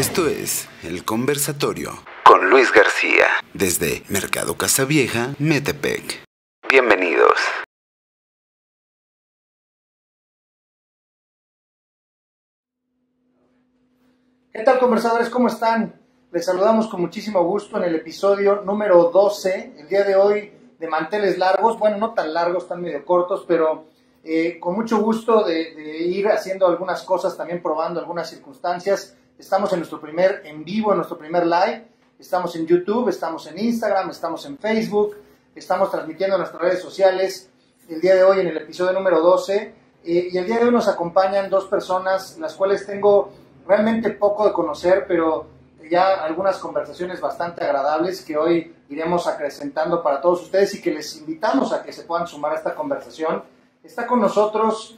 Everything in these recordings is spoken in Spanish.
Esto es El Conversatorio con Luis García, desde Mercado Casavieja, Metepec. Bienvenidos. ¿Qué tal, conversadores? ¿Cómo están? Les saludamos con muchísimo gusto en el episodio número 12, el día de hoy de manteles largos, bueno, no tan largos, están medio cortos, pero con mucho gusto de ir haciendo algunas cosas, también probando algunas circunstancias. Estamos en nuestro primer en vivo, en nuestro primer live, estamos en YouTube, estamos en Instagram, estamos en Facebook, estamos transmitiendo en nuestras redes sociales el día de hoy en el episodio número 12, y el día de hoy nos acompañan dos personas, las cuales tengo realmente poco de conocer, pero ya algunas conversaciones bastante agradables que hoy iremos acrecentando para todos ustedes y que les invitamos a que se puedan sumar a esta conversación. Está con nosotros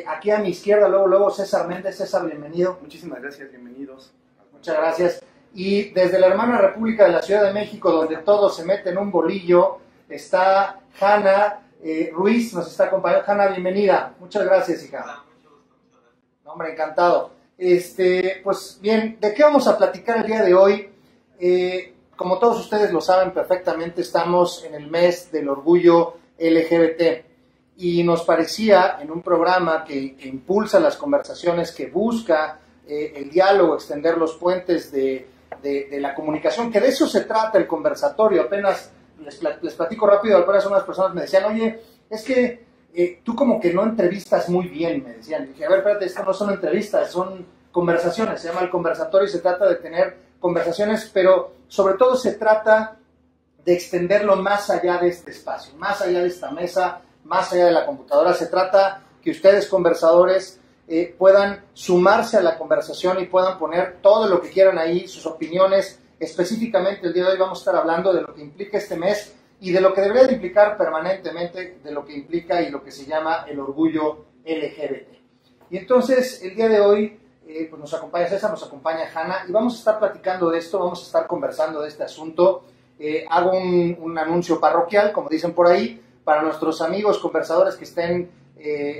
aquí a mi izquierda, luego César Méndez. César, bienvenido. Muchísimas gracias, bienvenidos. Muchas gracias. Y desde la hermana República de la Ciudad de México, donde todo se mete en un bolillo, está Hanna Ruiz, nos está acompañando. Hanna, bienvenida. Muchas gracias, hija. Hola, mucho gusto. Hombre, encantado. Pues bien, ¿de qué vamos a platicar el día de hoy? Como todos ustedes lo saben perfectamente, estamos en el mes del orgullo LGBT y nos parecía en un programa que impulsa las conversaciones, que busca el diálogo, extender los puentes de la comunicación, que de eso se trata el conversatorio. Apenas les platico rápido, algunas personas me decían, oye, es que tú como que no entrevistas muy bien, me decían. Dije, a ver, espérate, esto no son entrevistas, son conversaciones, se llama el conversatorio y se trata de tener conversaciones, pero sobre todo se trata de extenderlo más allá de este espacio, más allá de esta mesa, más allá de la computadora. Se trata que ustedes, conversadores, puedan sumarse a la conversación y puedan poner todo lo que quieran ahí, sus opiniones. Específicamente el día de hoy vamos a estar hablando de lo que implica este mes y de lo que debería de implicar permanentemente, de lo que implica y lo que se llama el orgullo LGBT. Y entonces, el día de hoy, pues nos acompaña César, nos acompaña Hanna, y vamos a estar platicando de esto, vamos a estar conversando de este asunto. Hago un anuncio parroquial, como dicen por ahí, para nuestros amigos conversadores que estén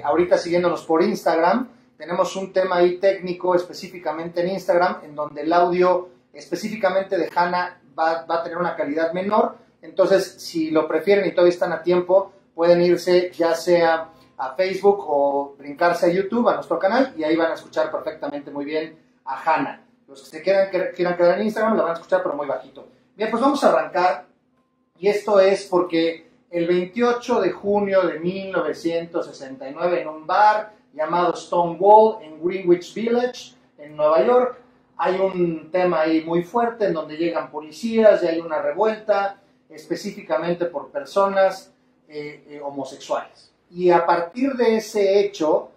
ahorita siguiéndonos por Instagram. Tenemos un tema ahí técnico específicamente en Instagram, en donde el audio específicamente de Hanna va a tener una calidad menor. Entonces, si lo prefieren y todavía están a tiempo, pueden irse ya sea a Facebook o brincarse a YouTube, a nuestro canal, y ahí van a escuchar perfectamente muy bien a Hanna. Los que se quieran quedar en Instagram la van a escuchar, pero muy bajito. Bien, pues vamos a arrancar, y esto es porque el 28 de junio de 1969, en un bar llamado Stonewall, en Greenwich Village, en Nueva York, hay un tema ahí muy fuerte en donde llegan policías y hay una revuelta, específicamente por personas homosexuales. Y a partir de ese hecho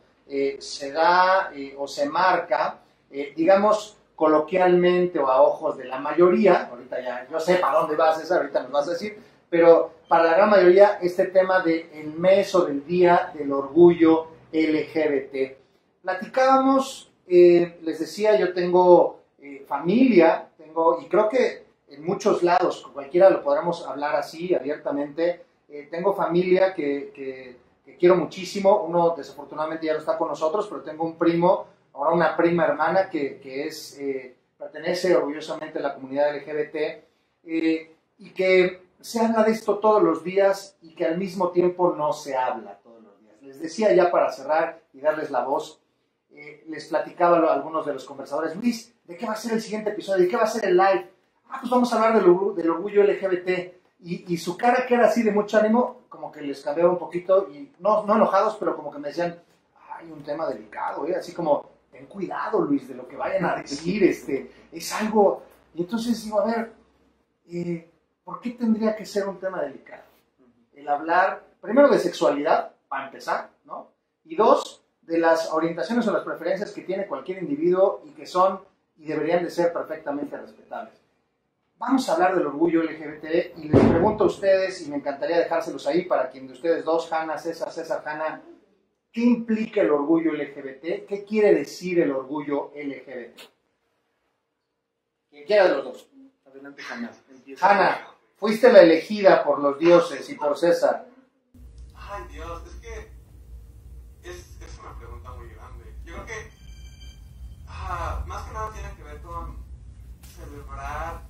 se da o se marca, digamos coloquialmente o a ojos de la mayoría, ahorita ya yo sé para dónde vas, César, ahorita nos vas a decir, pero para la gran mayoría este tema del mes o del día del orgullo LGBT. Platicábamos, les decía, yo tengo familia, y creo que en muchos lados, cualquiera lo podremos hablar así abiertamente, tengo familia que quiero muchísimo. Uno desafortunadamente ya no está con nosotros, pero tengo un primo, ahora una prima hermana que pertenece orgullosamente a la comunidad LGBT, y que se habla de esto todos los días y que al mismo tiempo no se habla todos los días. Les decía ya para cerrar y darles la voz, les platicaba a algunos de los conversadores, Luis, ¿de qué va a ser el siguiente episodio? ¿De qué va a ser el live? Pues vamos a hablar del orgullo LGBT. Y su cara, que era así de mucho ánimo, como que les cambiaba un poquito, y no enojados, pero como que me decían, hay un tema delicado, así como, ten cuidado, Luis, de lo que vayan a decir, es algo. Y entonces digo, a ver, ¿por qué tendría que ser un tema delicado? El hablar, primero, de sexualidad, para empezar, ¿no? Y dos, de las orientaciones o las preferencias que tiene cualquier individuo y que son y deberían de ser perfectamente respetables. Vamos a hablar del orgullo LGBT y les pregunto a ustedes, y me encantaría dejárselos ahí para quien de ustedes dos, Hanna, César, Hanna, ¿qué implica el orgullo LGBT? ¿Qué quiere decir el orgullo LGBT? Quien quiera de los dos. Adelante, Hanna. Hanna, fuiste la elegida por los dioses y por César. Ay, Dios, es que es una pregunta muy grande. Yo creo que más que nada tiene que ver con celebrar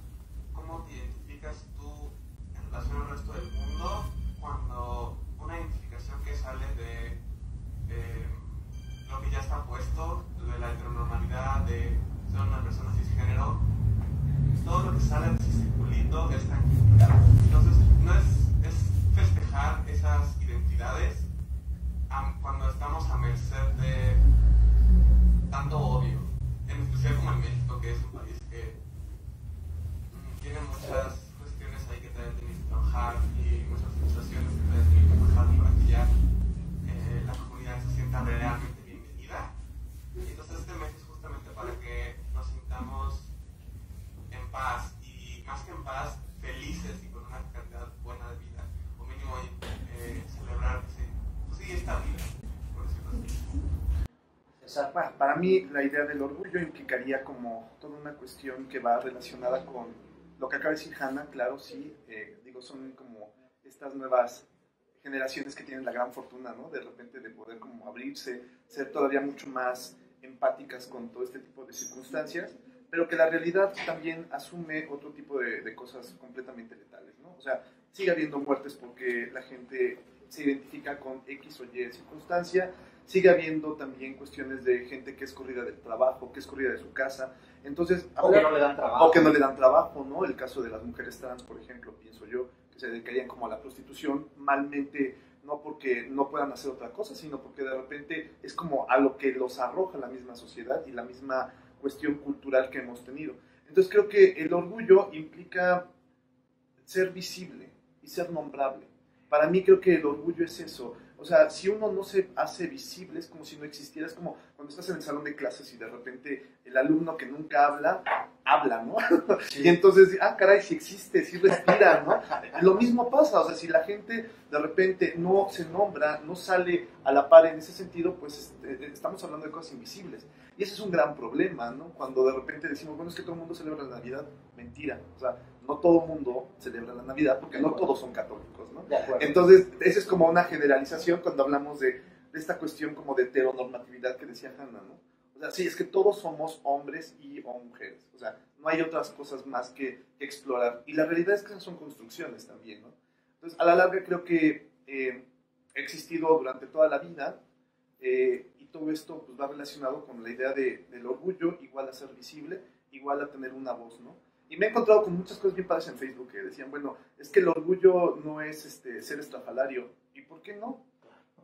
cómo te identificas tú en relación al resto del mundo cuando una identificación que sale de lo que ya está puesto, de la heteronormalidad, de ser una persona cisgénero, todo lo que sale de ese circulito es tranquilidad. Entonces, no es festejar esas identidades cuando estamos a merced de tanto odio, en especial como en México, que es un país que tiene muchas cuestiones ahí que también tienen que trabajar y muchas frustraciones que también tienen que trabajar para que ya la comunidad se sienta realmente bienvenida. Y entonces este mes es justamente para que nos sintamos en paz, y más que en paz, felices y con una calidad buena de vida, o mínimo celebrar que sí está vida, por decirlo así. Bueno, para mí la idea del orgullo implicaría como toda una cuestión que va relacionada con lo que acaba de decir Hannah. Claro, sí, digo, son como estas nuevas generaciones que tienen la gran fortuna, ¿no? De repente de poder como abrirse, ser todavía mucho más empáticas con todo este tipo de circunstancias, pero que la realidad también asume otro tipo de cosas completamente letales, ¿no? O sea, sigue habiendo muertes porque la gente se identifica con X o Y circunstancia, sigue habiendo también cuestiones de gente que es corrida del trabajo, que es corrida de su casa, entonces... O que no le dan trabajo. O que no le dan trabajo, ¿no? El caso de las mujeres trans, por ejemplo, pienso yo, que se dedicarían como a la prostitución, malmente, no porque no puedan hacer otra cosa, sino porque de repente es como a lo que los arroja la misma sociedad y la misma cuestión cultural que hemos tenido. Entonces creo que el orgullo implica ser visible y ser nombrable. Para mí creo que el orgullo es eso. O sea, si uno no se hace visible, es como si no existiera. Es como cuando estás en el salón de clases y de repente el alumno que nunca habla, ¿no? Sí. Y entonces, caray, si existe, si respira, ¿no? Lo mismo pasa, o sea, si la gente de repente no se nombra, no sale a la par en ese sentido, pues estamos hablando de cosas invisibles. Y ese es un gran problema, ¿no? Cuando de repente decimos, bueno, es que todo el mundo celebra la Navidad. Mentira, o sea, no todo el mundo celebra la Navidad porque no todos son católicos, ¿no? Entonces, esa es como una generalización cuando hablamos de esta cuestión como de heteronormatividad que decía Hannah, ¿no? O sea, sí, es que todos somos hombres o mujeres, o sea, no hay otras cosas más que explorar. Y la realidad es que esas son construcciones también, ¿no? Entonces, a la larga creo que ha existido durante toda la vida, y todo esto pues va relacionado con la idea del orgullo, igual a ser visible, igual a tener una voz, ¿no? Y me he encontrado con muchas cosas bien padres en Facebook que decían, bueno, es que el orgullo no es ser estrafalario. ¿Y por qué no?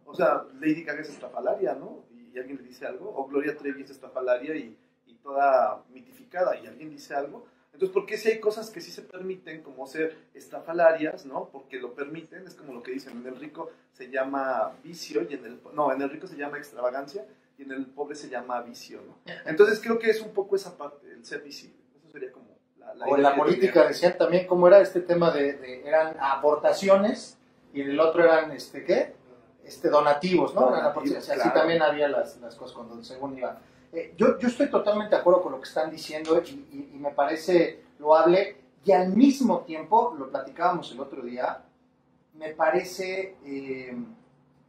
O sea, Lady Gaga es estrafalaria, ¿no? Y alguien le dice algo, o Gloria Trevi es estrafalaria y toda mitificada, y alguien dice algo. Entonces, ¿por qué si hay cosas que sí se permiten, como ser estrafalarias, ¿no? Porque lo permiten, es como lo que dicen, en el rico se llama vicio, y en el rico se llama extravagancia, y en el pobre se llama vicio, ¿no? Entonces, creo que es un poco esa parte, el ser visible. Eso sería como o en la política decían también cómo era este tema eran aportaciones, y en el otro eran, ¿qué? Donativos, ¿no? Donativos, claro. Así también había las cosas cuando según iban. Yo estoy totalmente de acuerdo con lo que están diciendo y me parece loable, y al mismo tiempo, lo platicábamos el otro día, me parece,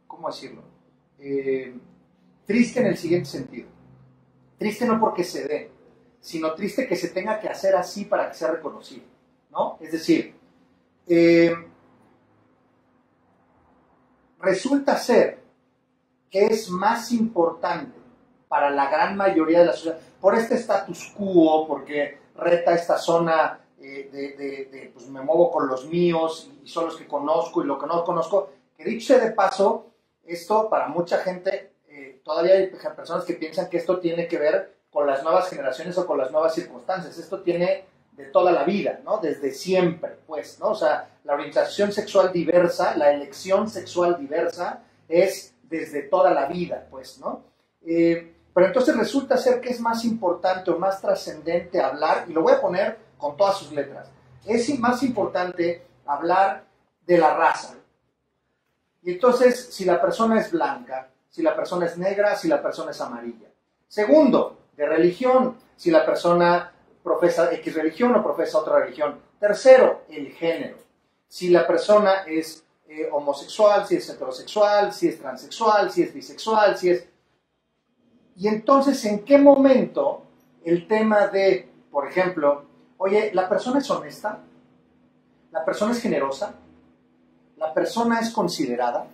¿cómo decirlo? Triste en el siguiente sentido. Triste no porque se dé, sino triste que se tenga que hacer así para que sea reconocido, ¿no? Es decir, resulta ser que es más importante para la gran mayoría de la sociedad, por este status quo, porque reta esta zona pues me muevo con los míos y son los que conozco y lo que no conozco, que dicho sea de paso, esto para mucha gente, todavía hay personas que piensan que esto tiene que ver con las nuevas generaciones o con las nuevas circunstancias. Esto tiene de toda la vida, ¿no? Desde siempre, pues, ¿no? O sea, la orientación sexual diversa, la elección sexual diversa es desde toda la vida, pues, ¿no? Pero entonces resulta ser que es más importante o más trascendente hablar, y lo voy a poner con todas sus letras, es más importante hablar de la raza. Y entonces, si la persona es blanca, si la persona es negra, si la persona es amarilla. Segundo, de religión, si la persona profesa X religión o profesa otra religión. Tercero, el género. Si la persona es homosexual, si es heterosexual, si es transexual, si es bisexual, si es... Y entonces, ¿en qué momento el tema de, por ejemplo, Oye, la persona es honesta, la persona es generosa, la persona es considerada,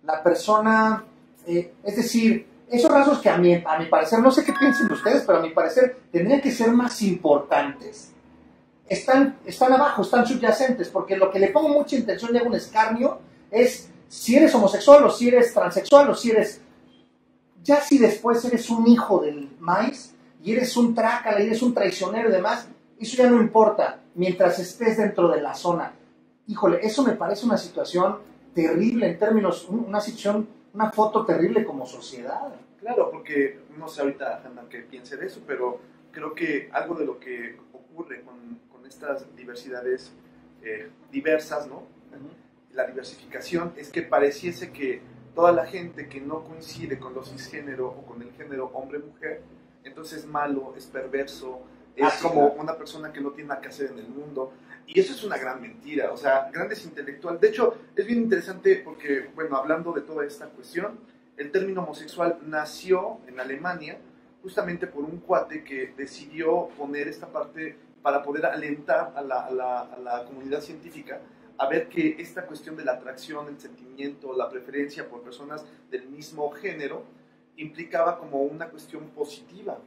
la persona, es decir, esos rasgos que a mi parecer, no sé qué piensen ustedes, pero a mi parecer tendrían que ser más importantes, están abajo, están subyacentes, porque lo que le pongo mucha intención y hago un escarnio es si eres homosexual o si eres transexual o si eres... Ya si después eres un hijo del maíz y eres un trácala y eres un traicionero y demás, eso ya no importa, mientras estés dentro de la zona. Híjole, eso me parece una situación terrible en términos, una situación, una foto terrible como sociedad. Claro, porque no sé ahorita, Hanna, qué piense de eso, pero creo que algo de lo que ocurre con estas diversidades diversas, ¿no? La diversificación es que pareciese que toda la gente que no coincide con los cisgénero o con el género hombre-mujer, entonces es malo, es perverso, es como una persona que no tiene nada que hacer en el mundo. Y eso es una gran mentira, o sea, grandes intelectuales. De hecho, es bien interesante porque, bueno, hablando de toda esta cuestión, el término homosexual nació en Alemania justamente por un cuate que decidió poner esta parte para poder alentar a la comunidad científica a ver que esta cuestión de la atracción, el sentimiento, la preferencia por personas del mismo género implicaba como una cuestión positiva.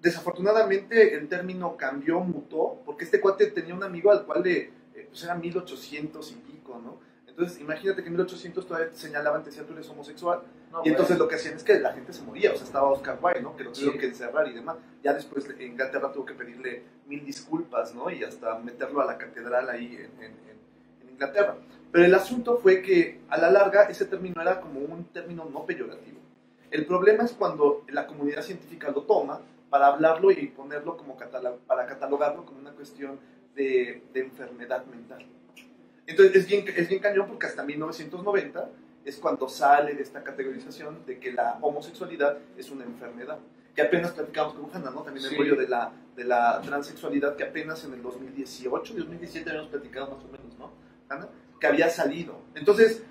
Desafortunadamente el término cambió, mutó, porque este cuate tenía un amigo al cual pues era 1800 y pico, ¿no? Entonces imagínate que en 1800 todavía te señalaban, te decían tú eres homosexual, y entonces lo que hacían es que la gente se moría, o sea, estaba Oscar Wilde, ¿no? Que lo tuvieron que encerrar y demás. Ya después Inglaterra tuvo que pedirle 1000 disculpas, ¿no? Y hasta meterlo a la catedral ahí en Inglaterra. Pero el asunto fue que a la larga ese término era como un término no peyorativo. El problema es cuando la comunidad científica lo toma para hablarlo y ponerlo como para catalogarlo como una cuestión de enfermedad mental. Entonces es bien cañón porque hasta 1990 es cuando sale de esta categorización de que la homosexualidad es una enfermedad. Que apenas platicamos con Hanna, ¿no? También el rollo de la transexualidad que apenas en el 2018, 2017 habíamos platicado más o menos, ¿no, Hanna? Que había salido. Entonces,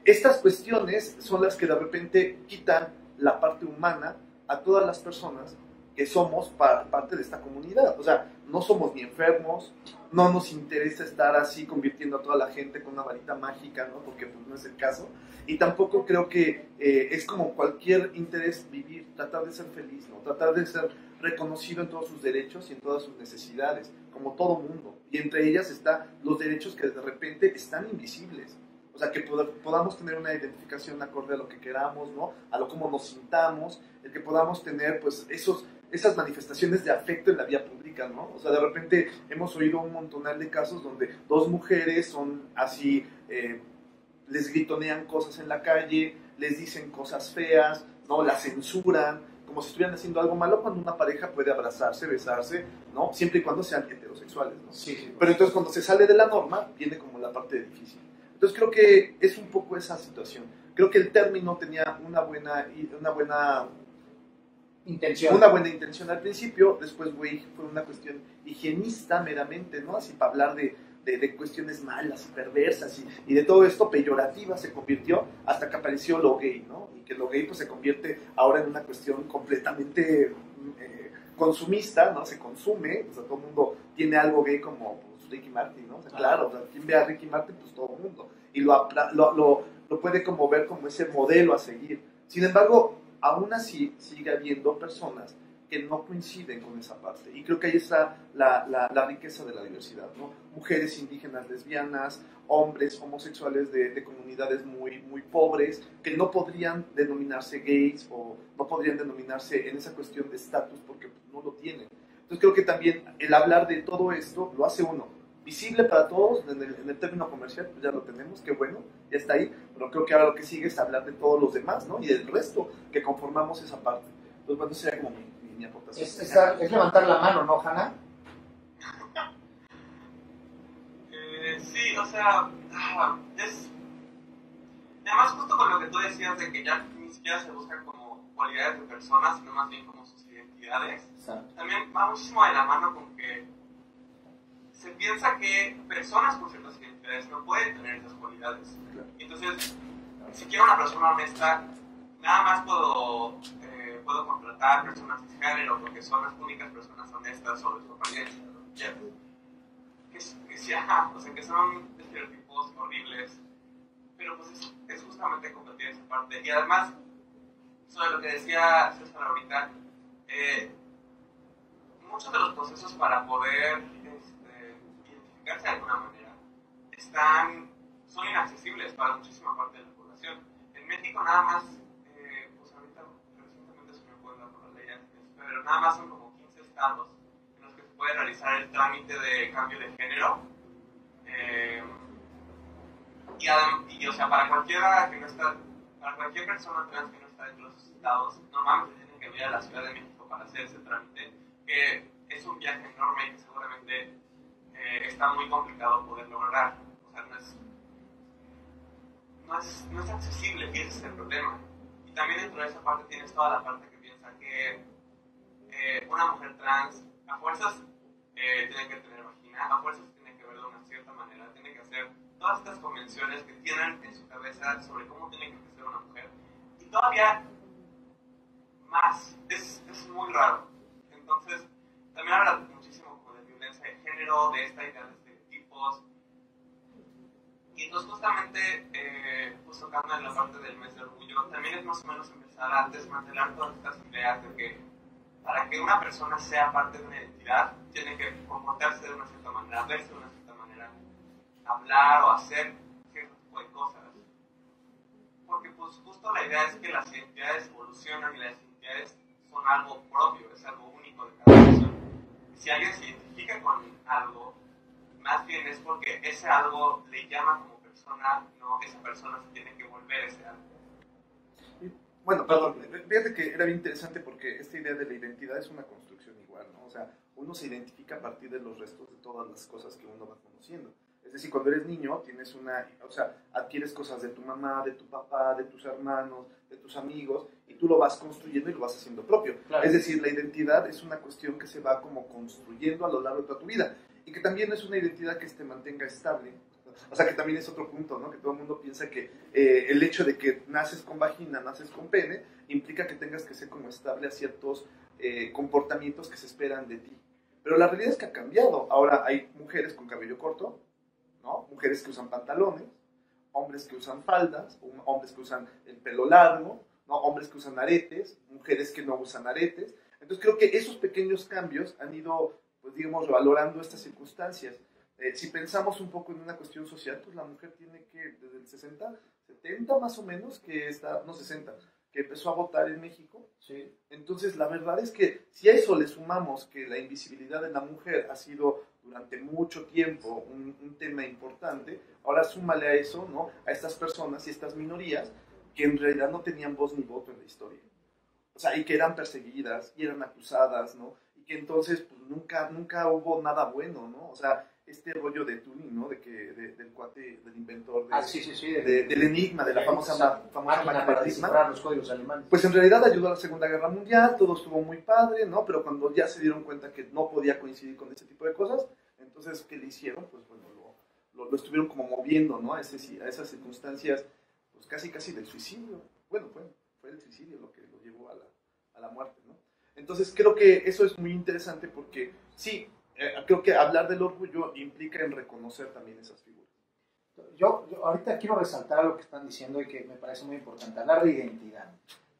estas cuestiones son las que de repente quitan la parte humana a todas las personas que somos parte de esta comunidad. O sea, no somos ni enfermos, no nos interesa estar así convirtiendo a toda la gente con una varita mágica, ¿no? Porque pues no es el caso. Y tampoco creo que es como cualquier interés vivir, tratar de ser feliz, ¿no? Tratar de ser reconocido en todos sus derechos y en todas sus necesidades, como todo mundo. Y entre ellas están los derechos que de repente están invisibles. O sea, que podamos tener una identificación acorde a lo que queramos, ¿no? A lo como nos sintamos, el que podamos tener, pues, esas manifestaciones de afecto en la vía pública, ¿no? O sea, de repente hemos oído un montonal de casos donde dos mujeres son así, les gritonean cosas en la calle, les dicen cosas feas, ¿no? Las censuran, como si estuvieran haciendo algo malo, cuando una pareja puede abrazarse, besarse, ¿no? Siempre y cuando sean heterosexuales, ¿no? Sí. Pero entonces cuando se sale de la norma, viene como la parte difícil. Entonces creo que es un poco esa situación. Creo que el término tenía una buena intención al principio, después fue una cuestión higienista meramente, ¿no? Así para hablar de cuestiones malas y perversas y de todo esto peyorativa se convirtió hasta que apareció lo gay, ¿no? Y que lo gay pues se convierte ahora en una cuestión completamente consumista, ¿no? Se consume, o sea, todo el mundo tiene algo gay como pues, Ricky Martin, ¿no? O sea, claro, o sea, quien ve a Ricky Martin, pues todo el mundo. Y lo puede como ver como ese modelo a seguir. Sin embargo, aún así sigue habiendo personas que no coinciden con esa parte. Y creo que ahí está la riqueza de la diversidad, ¿no? Mujeres indígenas, lesbianas, hombres homosexuales de comunidades muy, muy pobres, que no podrían denominarse gays o no podrían denominarse en esa cuestión de estatus porque pues, no lo tienen. Entonces creo que también el hablar de todo esto lo hace uno visible para todos, en el término comercial, pues ya lo tenemos, qué bueno, ya está ahí, pero creo que ahora lo que sigue es hablar de todos los demás, ¿no? Y del resto que conformamos esa parte. Entonces, bueno, sería como mi aportación. Es levantar la mano, ¿no, Hanna? Sí, o sea, es... Además, justo con lo que tú decías de que ya ni siquiera se buscan como cualidades de personas, sino más bien como sus identidades. Exacto. También va muchísimo de la mano con que se piensa que personas con ciertas identidades no pueden tener esas cualidades. Claro. Entonces, si quiero una persona honesta, nada más puedo contratar personas cisgénero porque son las únicas personas honestas sobre su apariencia. o sea, que son estereotipos horribles, pero pues es justamente combatir esa parte. Y además, sobre lo que decía César ahorita, muchos de los procesos para poder identificarse de alguna manera son inaccesibles para muchísima parte de la población. En México nada más, pues ahorita recientemente se me ocurrió por la ley, pero nada más son como 15 estados en los que se puede realizar el trámite de cambio de género. Y o sea, para cualquier persona trans que no está dentro de esos estados, normalmente tienen que venir a la Ciudad de México para hacer ese trámite, que es un viaje enorme y que seguramente está muy complicado poder lograr. O sea, no es accesible, y ese es el problema. Y también dentro de esa parte tienes toda la parte que piensa que una mujer trans a fuerzas tiene que tener vagina, a fuerzas tiene que ver de una cierta manera, tiene que hacer todas estas convenciones que tienen en su cabeza sobre cómo tiene que ser una mujer. Y todavía más, es muy raro. Entonces, también habla muchísimo de violencia de género, de esta idea de estereotipos. Y entonces justamente, pues tocando en la parte del mes de orgullo, también es más o menos empezar a desmantelar todas estas ideas de que para que una persona sea parte de una identidad, tiene que comportarse de una cierta manera, verse de una cierta manera, hablar o hacer cierto tipo de cosas. Porque pues justo la idea es que las identidades evolucionan y las identidades son algo propio, es algo único de cada persona. Si alguien se identifica con algo, más bien es porque ese algo le llama como persona, no esa persona se tiene que volver ese algo. Bueno, perdón, fíjate que era bien interesante porque esta idea de la identidad es una construcción igual, ¿no? O sea, uno se identifica a partir de los restos de todas las cosas que uno va conociendo. Es decir, cuando eres niño tienes adquieres cosas de tu mamá, de tu papá, de tus hermanos, de tus amigos, y tú lo vas construyendo y lo vas haciendo propio. Claro. Es decir, la identidad es una cuestión que se va como construyendo a lo largo de toda tu vida, y que también es una identidad que te mantenga estable. O sea, que también es otro punto, ¿no? Que todo el mundo piensa que el hecho de que naces con vagina, naces con pene, implica que tengas que ser como estable a ciertos comportamientos que se esperan de ti. Pero la realidad es que ha cambiado. Ahora hay mujeres con cabello corto, ¿no? Mujeres que usan pantalones, hombres que usan faldas, hombres que usan el pelo largo, ¿no? Hombres que usan aretes, mujeres que no usan aretes. Entonces creo que esos pequeños cambios han ido, pues digamos, valorando estas circunstancias. Si pensamos un poco en una cuestión social, pues la mujer tiene que, desde el 60, 70 más o menos, que está, no 60, que empezó a votar en México. Sí. Entonces la verdad es que si a eso le sumamos que la invisibilidad de la mujer ha sido durante mucho tiempo un tema importante, ahora súmale a eso, ¿no? A estas personas y estas minorías que en realidad no tenían voz ni voto en la historia. O sea, y que eran perseguidas y eran acusadas, ¿no? Y que entonces pues, nunca hubo nada bueno, ¿no? O sea, este rollo de Turing, ¿no? Del cuate, del inventor del enigma, de la famosa máquina para descifrar los códigos alemanes. Pues en realidad ayudó a la Segunda Guerra Mundial, todo estuvo muy padre, ¿no? Pero cuando ya se dieron cuenta que no podía coincidir con ese tipo de cosas, entonces, ¿qué le hicieron? Pues bueno, lo estuvieron como moviendo, ¿no? A esas circunstancias, pues casi del suicidio. Bueno, fue el suicidio lo que lo llevó a la muerte, ¿no? Entonces creo que eso es muy interesante porque sí, creo que hablar del orgullo implica en reconocer también esas figuras. Yo ahorita quiero resaltar lo que están diciendo y que me parece muy importante, hablar de identidad.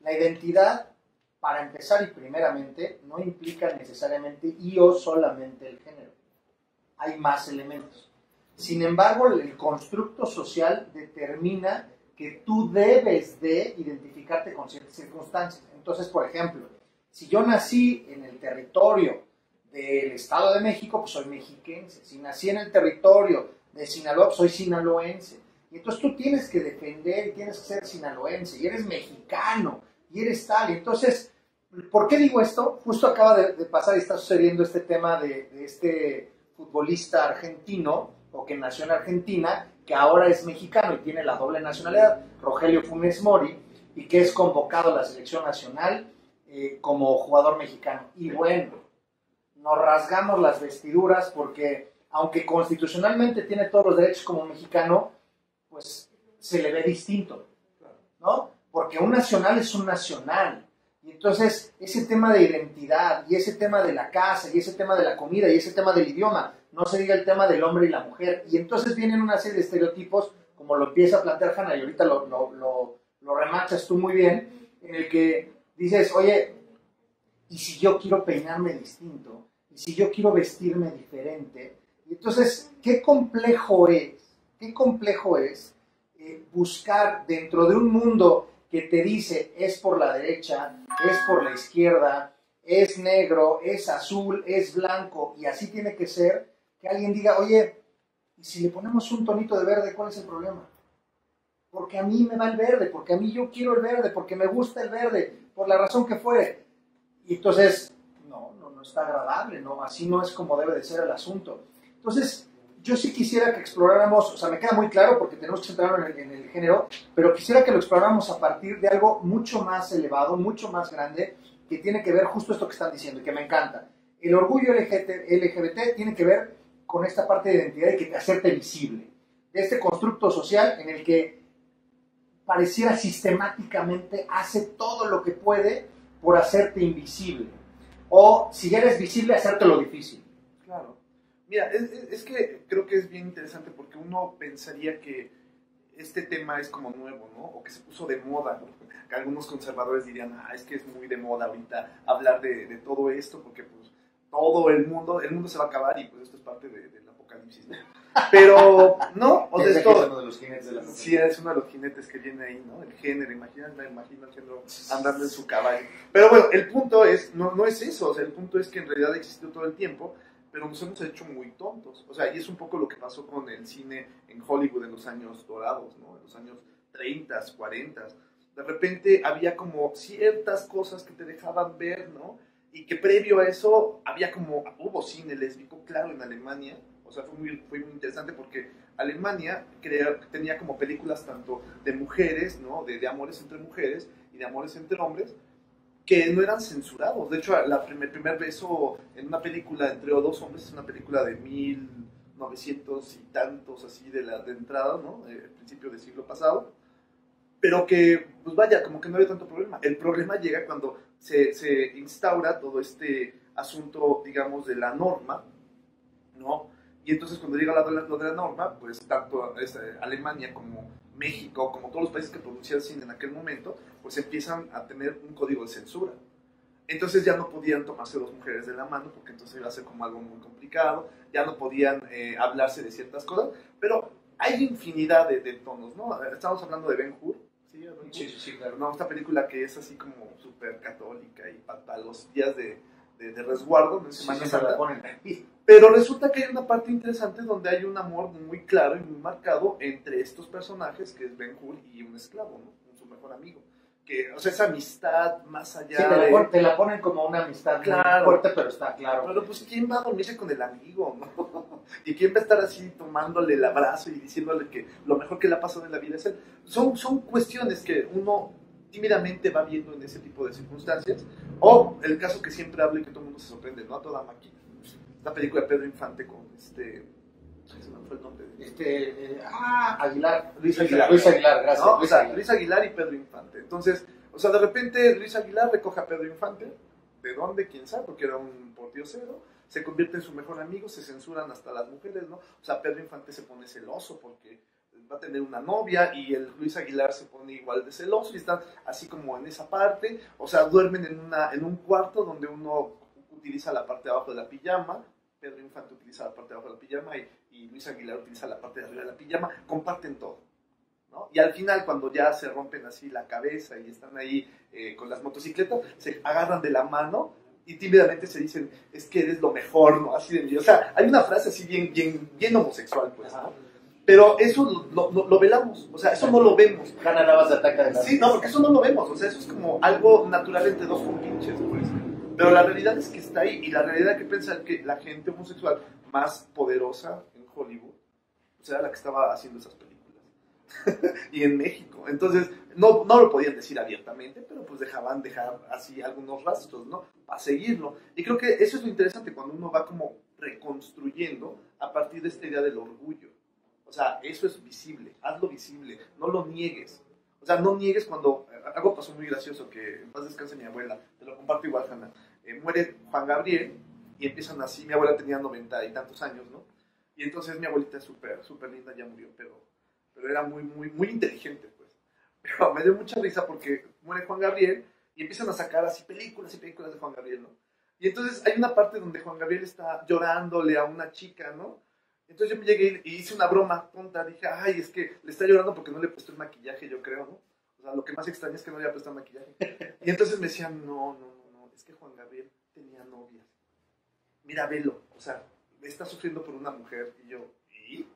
La identidad, para empezar y primeramente, no implica necesariamente y o solamente el género. Hay más elementos. Sin embargo, el constructo social determina que tú debes de identificarte con ciertas circunstancias. Entonces, por ejemplo, si yo nací en el territorio del Estado de México, pues soy mexiquense. Si nací en el territorio de Sinaloa, pues soy sinaloense. Y entonces tú tienes que defender y tienes que ser sinaloense, y eres mexicano, y eres tal. Y entonces, ¿por qué digo esto? Justo acaba de pasar y está sucediendo este tema de este futbolista argentino, o que nació en Argentina, que ahora es mexicano y tiene la doble nacionalidad, Rogelio Funes Mori, y que es convocado a la selección nacional como jugador mexicano. Y bueno, nos rasgamos las vestiduras porque, aunque constitucionalmente tiene todos los derechos como mexicano, pues se le ve distinto, ¿no? Porque un nacional es un nacional. Y entonces ese tema de identidad, y ese tema de la casa, y ese tema de la comida, y ese tema del idioma, no se diga el tema del hombre y la mujer, y entonces vienen una serie de estereotipos, como lo empieza a plantear Hannah, y ahorita lo remachas tú muy bien, en el que dices, oye, ¿y si yo quiero peinarme distinto? ¿Y si yo quiero vestirme diferente? Y entonces, qué complejo es buscar dentro de un mundo que te dice es por la derecha, es por la izquierda, es negro, es azul, es blanco, y así tiene que ser, que alguien diga, oye, ¿y si le ponemos un tonito de verde, cuál es el problema? Porque a mí me va el verde, porque a mí yo quiero el verde, porque me gusta el verde, por la razón que fuere. Y entonces, no está agradable, ¿no? Así no es como debe de ser el asunto. Entonces, yo sí quisiera que exploráramos, o sea, me queda muy claro porque tenemos que centrarnos en el género, pero quisiera que lo exploráramos a partir de algo mucho más elevado, mucho más grande, que tiene que ver justo esto que están diciendo y que me encanta. El orgullo LGBT tiene que ver con esta parte de identidad y que te hacerte visible, de este constructo social en el que pareciera sistemáticamente hace todo lo que puede por hacerte invisible, o si ya eres visible, hacerte lo difícil. Claro. Mira, es que creo que es bien interesante porque uno pensaría que este tema es como nuevo, ¿no? O que se puso de moda, ¿no? Que algunos conservadores dirían, es que es muy de moda ahorita hablar de todo esto porque pues todo el mundo se va a acabar y pues esto es parte del apocalipsis, ¿no? Pero, ¿no? O sea, es uno de los jinetes de la mujer. Sí, es uno de los jinetes que viene ahí, ¿no? El género, imagina el género andando en su caballo. Pero bueno, el punto es, no es eso, o sea, el punto es que en realidad existió todo el tiempo, pero nos hemos hecho muy tontos. O sea, y es un poco lo que pasó con el cine en Hollywood en los años dorados, ¿no? En los años 30, 40. De repente había como ciertas cosas que te dejaban ver, ¿no? Y que previo a eso hubo cine lésbico, claro, en Alemania. O sea, fue muy interesante porque Alemania tenía como películas tanto de mujeres, ¿no? De amores entre mujeres y de amores entre hombres, que no eran censurados. De hecho, el primer beso en una película entre dos hombres es una película de 1900 y tantos, así de entrada, ¿no? El principio del siglo pasado. Pero que, pues vaya, como que no había tanto problema. El problema llega cuando se instaura todo este asunto, digamos, de la norma, ¿no? Y entonces cuando llega lo de la norma, pues tanto Alemania como México, como todos los países que producían cine en aquel momento, pues empiezan a tener un código de censura. Entonces ya no podían tomarse dos mujeres de la mano, porque entonces iba a ser como algo muy complicado, ya no podían hablarse de ciertas cosas, pero hay infinidad de tonos, ¿no? Estamos hablando de Ben-Hur, ¿sí? Sí, claro. No, esta película que es así como súper católica y para los días de resguardo, ¿no? Sí, se la ponen aquí. Pero resulta que hay una parte interesante donde hay un amor muy claro y muy marcado entre estos personajes, que es Ben-Hur y un esclavo, ¿no? Su mejor amigo. Que, o sea, esa amistad más allá sí, te la ponen como una amistad claro, muy fuerte, pero está claro. Pero pues, ¿quién va a dormirse con el amigo, no? ¿Y quién va a estar así tomándole el abrazo y diciéndole que lo mejor que le ha pasado en la vida es él? Son cuestiones que uno tímidamente va viendo en ese tipo de circunstancias. O el caso que siempre hablo y que todo el mundo se sorprende, ¿no? A toda máquina. Esta película de Pedro Infante con se me fue el nombre. Aguilar. Luis Aguilar, gracias. ¿No? O sea, Luis Aguilar y Pedro Infante. Entonces, o sea, de repente Luis Aguilar recoge a Pedro Infante. ¿De dónde? ¿Quién sabe? Porque era un pordiosero. Se convierte en su mejor amigo, se censuran hasta las mujeres, ¿no? O sea, Pedro Infante se pone celoso porque va a tener una novia y el Luis Aguilar se pone igual de celoso y están así como en esa parte. O sea, duermen en un cuarto donde uno utiliza la parte de abajo de la pijama, Pedro Infante utiliza la parte de abajo de la pijama y Luis Aguilar utiliza la parte de arriba de la pijama, comparten todo, ¿no? Y al final, cuando ya se rompen así la cabeza y están ahí con las motocicletas, se agarran de la mano y tímidamente se dicen, es que eres lo mejor, ¿no? Así de mí. O sea, hay una frase así bien homosexual, pues, ¿no? Pero eso lo velamos, o sea, eso no lo vemos. Hannah Navas ataca de la... Sí, no, porque eso no lo vemos, o sea, eso es como algo natural entre dos compinches, pues. Pero la realidad es que está ahí, y la realidad hay que pensar que la gente homosexual más poderosa en Hollywood, o sea, la que estaba haciendo esas películas, y en México. Entonces, no lo podían decir abiertamente, pero pues dejar así algunos rastros, ¿no? Para seguirlo. Y creo que eso es lo interesante cuando uno va como reconstruyendo a partir de esta idea del orgullo. O sea, eso es visible, hazlo visible, no lo niegues. O sea, no niegues cuando algo pasó muy gracioso, que en paz descanse mi abuela, te lo comparto igual, Hanna. Muere Juan Gabriel y empiezan así, mi abuela tenía 90 y tantos años, ¿no? Y entonces mi abuelita es súper linda, ya murió, pero era muy inteligente, pues. Pero me dio mucha risa porque muere Juan Gabriel y empiezan a sacar así películas y películas de Juan Gabriel, ¿no? Y entonces hay una parte donde Juan Gabriel está llorándole a una chica, ¿no? Entonces yo me llegué y hice una broma tonta, dije, ay, es que le está llorando porque no le he puesto el maquillaje, yo creo, ¿no? O sea, lo que más extraña es que no le haya puesto el maquillaje. Y entonces me decían, no, es que Juan Gabriel tenía novias. Mira, velo, o sea, está sufriendo por una mujer. Y yo, ¿y?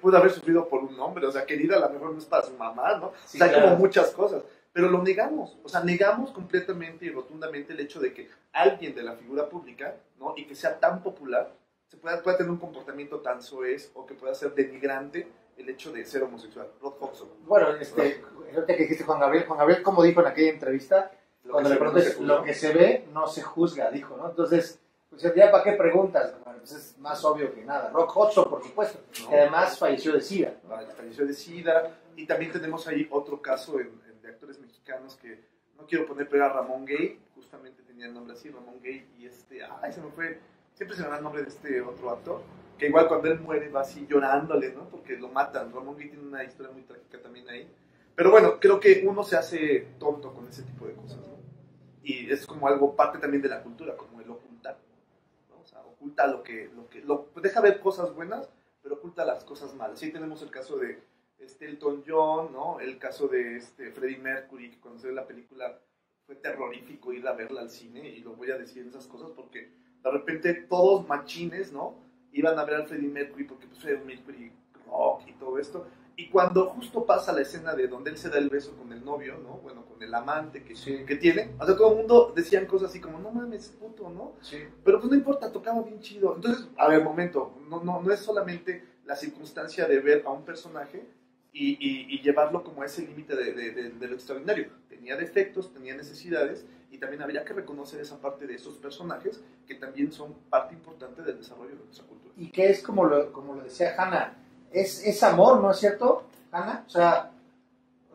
Pudo haber sufrido por un hombre, o sea, querida, a lo mejor no es para su mamá, ¿no? Sí, o sea, hay como muchas cosas. Pero lo negamos, o sea, negamos completamente y rotundamente el hecho de que alguien de la figura pública, ¿no? Y que sea tan popular, se pueda tener un comportamiento tan soez o que pueda ser denigrante el hecho de ser homosexual. Rod Hudson. Bueno, ahorita que dijiste Juan Gabriel, como dijo en aquella entrevista, cuando le preguntas lo que se ve no se juzga, dijo, ¿no? Entonces, pues ya para qué preguntas, bueno, pues es más obvio que nada. Rod Hudson, por supuesto, ¿no? Que además falleció de SIDA, ¿no? Falleció de SIDA, y también tenemos ahí otro caso de actores mexicanos que no quiero poner, pero era Ramón Gay, justamente tenía el nombre así, Ramón Gay, y se me fue, siempre se me da el nombre de este otro actor, que igual cuando él muere va así llorándole, ¿no? Porque lo matan. Ramón Gay tiene una historia muy trágica también ahí. Pero bueno, creo que uno se hace tonto con ese tipo de cosas, ¿no? Y es como algo parte también de la cultura, como el ocultar, ¿no? O sea, oculta deja ver cosas buenas, pero oculta las cosas malas. Sí tenemos el caso de Elton John, ¿no? El caso de Freddie Mercury, que cuando se ve la película fue terrorífico ir a verla al cine, y lo voy a decir esas cosas porque de repente todos machines, ¿no? Iban a ver al Freddie Mercury porque pues Freddie Mercury rock y todo esto, y cuando justo pasa la escena de donde él se da el beso con el novio, ¿no? Bueno, con el amante que tiene, o sea, todo el mundo decían cosas así como, no mames, puto, ¿no? Sí. Pero pues no importa, tocaba bien chido. Entonces, a ver, momento, no es solamente la circunstancia de ver a un personaje y llevarlo como a ese límite de lo extraordinario. Tenía defectos, tenía necesidades, y también habría que reconocer esa parte de esos personajes que también son parte importante del desarrollo de nuestra cultura. Y que es como lo decía Hanna, es amor, ¿no es cierto, Hanna? O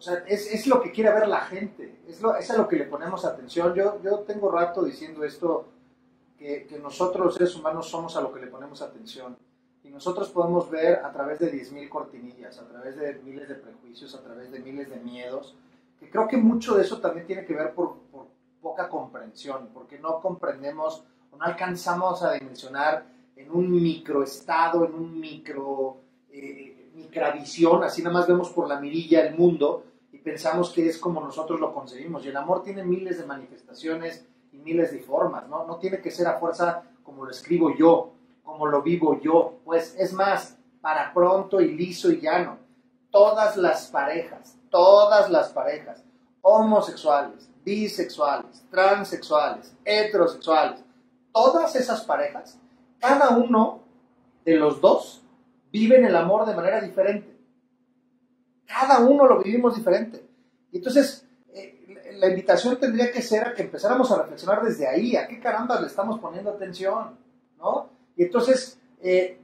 sea es lo que quiere ver la gente, es a lo que le ponemos atención. Yo tengo rato diciendo esto, que nosotros los seres humanos somos a lo que le ponemos atención. Y nosotros podemos ver a través de 10.000 cortinillas, a través de miles de prejuicios, a través de miles de miedos, que creo que mucho de eso también tiene que ver por poca comprensión, porque no comprendemos o no alcanzamos a dimensionar en un microestado, en un micravisión, así nada más vemos por la mirilla el mundo y pensamos que es como nosotros lo concebimos. Y el amor tiene miles de manifestaciones y miles de formas, ¿no? No tiene que ser a fuerza como lo escribo yo, como lo vivo yo, pues es más, para pronto y liso y llano. Todas las parejas, homosexuales, bisexuales, transexuales, heterosexuales, todas esas parejas, cada uno de los dos viven el amor de manera diferente. Cada uno lo vivimos diferente. Y entonces, la invitación tendría que ser a que empezáramos a reflexionar desde ahí, a qué caramba le estamos poniendo atención, ¿no? Y entonces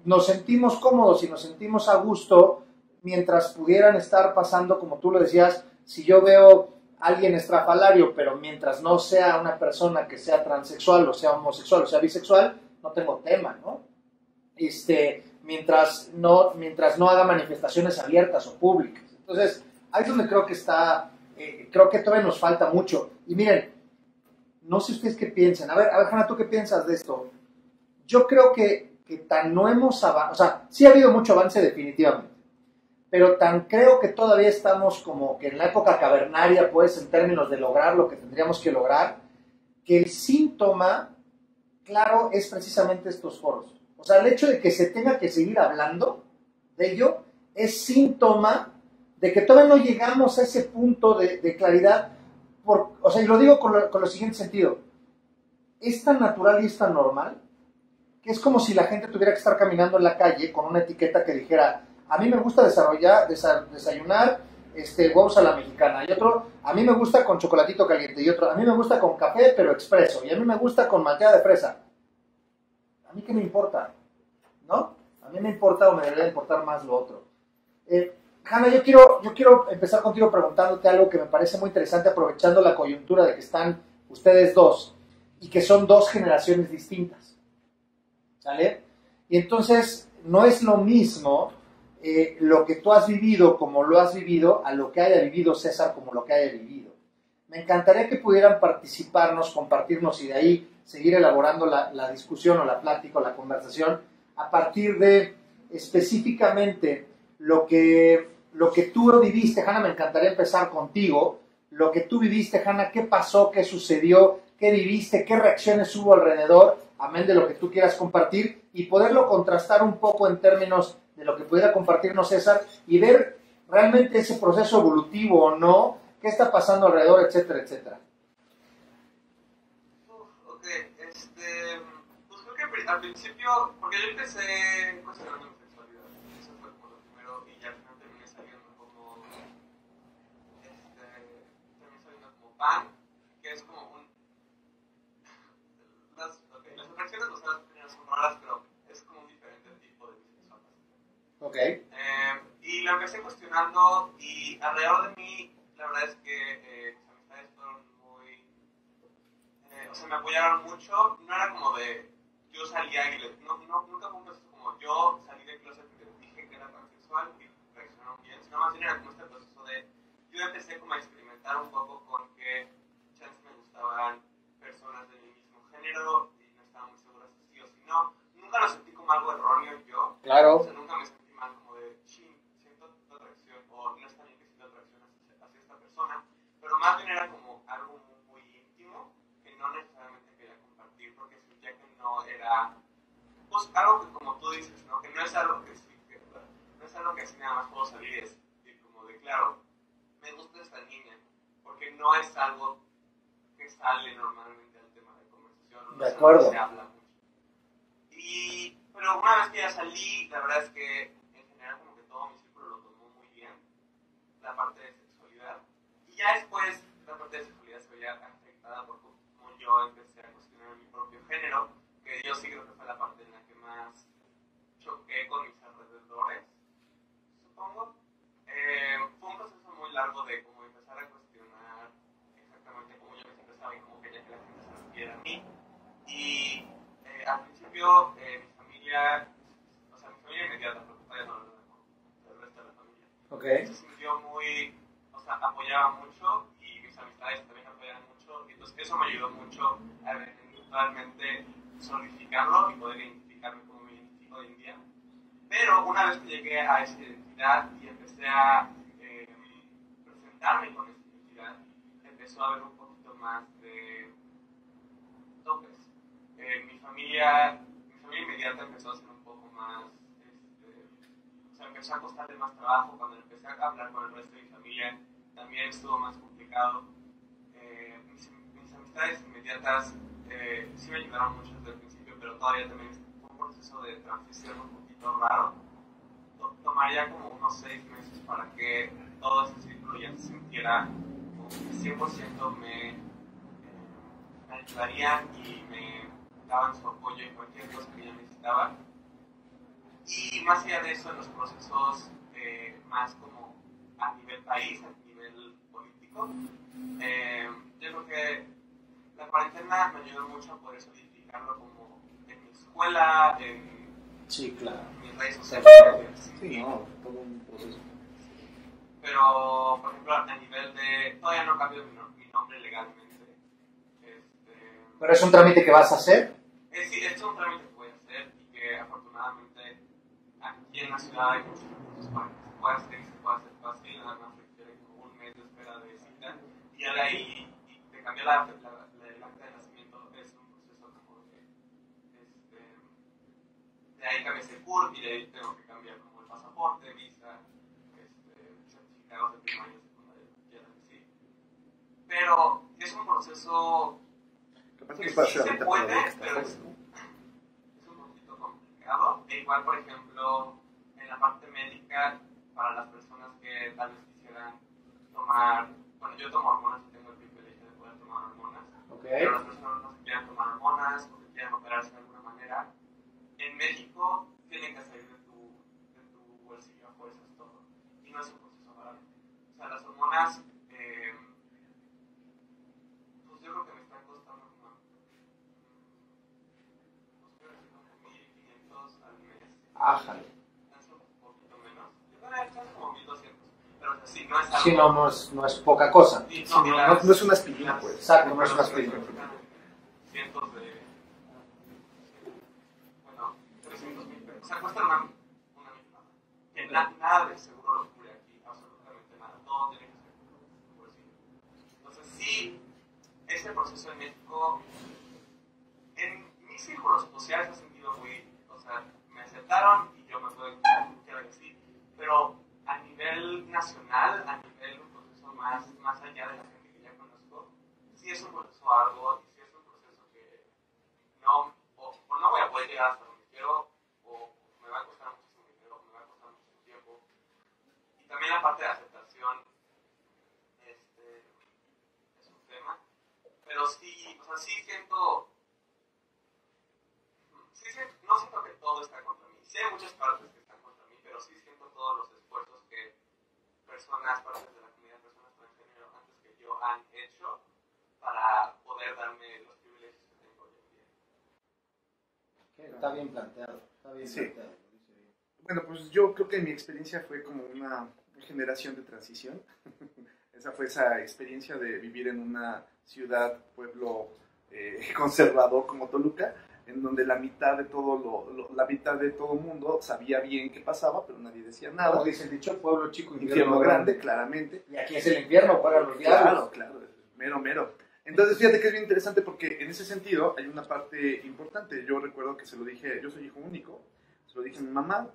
nos sentimos cómodos y nos sentimos a gusto mientras pudieran estar pasando, como tú lo decías, si yo veo a alguien estrafalario, pero mientras no sea una persona que sea transexual, o sea homosexual, o sea bisexual, no tengo tema, ¿no? Mientras no haga manifestaciones abiertas o públicas. Entonces, ahí es donde creo que creo que todavía nos falta mucho. Y miren, no sé ustedes qué piensan. A ver, Hanna, ¿tú qué piensas de esto? Yo creo que tan no hemos avanzado, o sea, sí ha habido mucho avance definitivamente, pero tan creo que todavía estamos como que en la época cavernaria, pues, en términos de lograr lo que tendríamos que lograr, que el síntoma, claro, es precisamente estos foros. O sea, el hecho de que se tenga que seguir hablando de ello es síntoma de que todavía no llegamos a ese punto de claridad. O sea, y lo digo con lo siguiente sentido. Es tan natural y es tan normal que es como si la gente tuviera que estar caminando en la calle con una etiqueta que dijera: a mí me gusta desayunar huevos a la mexicana, y otro, a mí me gusta con chocolatito caliente, y otro, a mí me gusta con café pero expreso, y a mí me gusta con malteada de fresa. ¿A mí qué me importa? ¿No? A mí me importa, o me debería importar más lo otro. Hanna, yo quiero empezar contigo preguntándote algo que me parece muy interesante, aprovechando la coyuntura de que están ustedes dos y que son dos generaciones distintas, ¿sale? Y entonces no es lo mismo lo que tú has vivido como lo has vivido a lo que haya vivido César como lo que haya vivido. Me encantaría que pudieran participarnos, compartirnos y de ahí seguir elaborando la discusión o la plática o la conversación a partir de específicamente lo que tú viviste. Hanna, me encantaría empezar contigo. Lo que tú viviste, Hanna, ¿qué pasó? ¿Qué sucedió? ¿Qué viviste? ¿Qué reacciones hubo alrededor? Amén de lo que tú quieras compartir y poderlo contrastar un poco en términos de lo que pudiera compartirnos César y ver realmente ese proceso evolutivo o no, qué está pasando alrededor, etcétera, etcétera. Ok, pues creo que al principio, porque yo empecé cuestionando mi sexualidad, eso fue como lo primero, y ya al final terminé saliendo como, pan, que es como las atracciones no son raras, pero es como un diferente tipo de bisexual. Ok. Y lo empecé cuestionando, y alrededor de mí, la verdad es que mis amistades fueron muy, o sea, me apoyaron mucho. No era como de yo salía y nunca fue un proceso como yo salí del closet y les dije que era pansexual y reaccionaron bien, sino más bien era como este proceso de yo empecé como a experimentar un poco con que chance me gustaban personas de mi mismo género y no estaba muy segura si sí o si no. Nunca lo sentí como algo erróneo yo. Claro. O sea, nunca me sentí mal como de siento atracción o no está bien que siento atracción hacia esta persona, pero más bien era como algo muy íntimo que no necesariamente quería compartir porque sentía que no era pues algo que como tú dices, ¿no? Que no es algo que sí, no es algo que así nada más puedo salir y como de claro, me gusta esta niña, porque no es algo que sale normalmente al tema de conversación, no de acuerdo. Se habla mucho. Pero una vez que ya salí, la verdad es que en general como que todo mi círculo lo tomó muy bien, la parte de sexualidad, y ya después la parte de sexualidad se veía afectada por cómo yo empecé a cuestionar mi propio género, que yo sí creo que fue la parte en la que más choqué con mis alrededores, supongo. Fue un proceso muy largo de como empezar a cuestionar exactamente cómo yo me expresaba y cómo quería que la gente se refiriera a mí. Y al principio mi familia inmediata, porque todavía no lo con el resto de la familia, se sintió muy, apoyaba mucho y mis amistades también apoyaban mucho. Y entonces eso me ayudó mucho a eventualmente solidificarlo y poder identificarme como me identifico hoy en día. Pero una vez que llegué a esa identidad y empecé a presentarme con esa identidad, empezó a haber un poquito más de topes. Mi familia inmediata empezó a ser un poco más, empezó a costarle más trabajo. Cuando empecé a hablar con el resto de mi familia, también estuvo más complicado. Mis amistades inmediatas sí me ayudaron mucho desde el principio, pero todavía también fue un proceso de transición un poquito raro. Tomaría como unos 6 meses para que todo ese círculo ya se sintiera como que 100% me ayudarían y me daban su apoyo en cualquier cosa que yo necesitaba. Y más allá de eso, en los procesos más como a nivel país, a nivel político, yo creo que la cuarentena me ayudó mucho a poder solidificarlo como en mi escuela, en sí, claro. mis redes sociales. Sí, no, todo un proceso. Pero, por ejemplo, a nivel de... Todavía no cambio mi nombre legalmente. ¿Pero es un trámite que vas a hacer? Sí, es un trámite que voy a hacer y que afortunadamente aquí en la ciudad hay muchos recursos para que se pueda hacer y se pueda hacer fácil. Nada más requiere como un mes de espera de cita. Y ya de ahí, de cambiar el acta de nacimiento es un proceso como de ahí cambias el CURP y de ahí tengo que cambiar como el pasaporte, visa, certificados de primaria, secundaria, lo que quieran decir. Pero es un proceso que sí se puede, pero es un poquito complicado. E igual, por ejemplo, en la parte médica, para las personas que tal vez quisieran tomar, bueno, yo tomo hormonas y tengo el privilegio de poder tomar hormonas, pero las personas no se quieran tomar hormonas o que quieran operarse de alguna manera, en México tienen que salir de tu bolsillo a fuerzas todo. Y no es un personas, pues yo creo que me están costando como 1,500 al mes. Ájale. Es un poquito menos. Yo creo que es como 1,200. Pero sí, no es algo. Sí, no es poca cosa. Sí, No es una aspirina, pues. Exacto, no es una aspirina. Cientos de. Bueno, 300,000 pesos. O sea, cuesta una millonada. Que nada de seguro lo cubre aquí, absolutamente nada. Todo tiene que ser por sí. Entonces, sí, este proceso en México, en mis círculos sociales ha sentido muy. O sea, me aceptaron y yo me puedo quedar así. Pero a nivel nacional, a nivel un proceso más allá de la gente que ya conozco, sí es un proceso arduo y sí es un proceso que no voy a poder llegar hasta donde quiero, o me va a costar muchísimo dinero, me va a costar mucho tiempo. Y también la parte de aceptación es un tema, pero sí, o sea, no siento que todo está contra mí. Sí hay muchas partes que están contra mí, pero sí siento todos los esfuerzos que partes de la comunidad, personas transgénero antes que yo han hecho para poder darme los privilegios que tengo hoy en día. Está bien planteado, Sí. Bueno, pues yo creo que mi experiencia fue como una generación de transición. Esa fue esa experiencia de vivir en una ciudad, pueblo conservador como Toluca, en donde la mitad de todo el mundo sabía bien qué pasaba, pero nadie decía nada. Como dice el dicho, pueblo chico, infierno grande, claramente. Y aquí es el infierno para los diablos. Claro, mero. Entonces, fíjate que es bien interesante porque en ese sentido hay una parte importante. Yo recuerdo que se lo dije, yo soy hijo único, se lo dije a mi mamá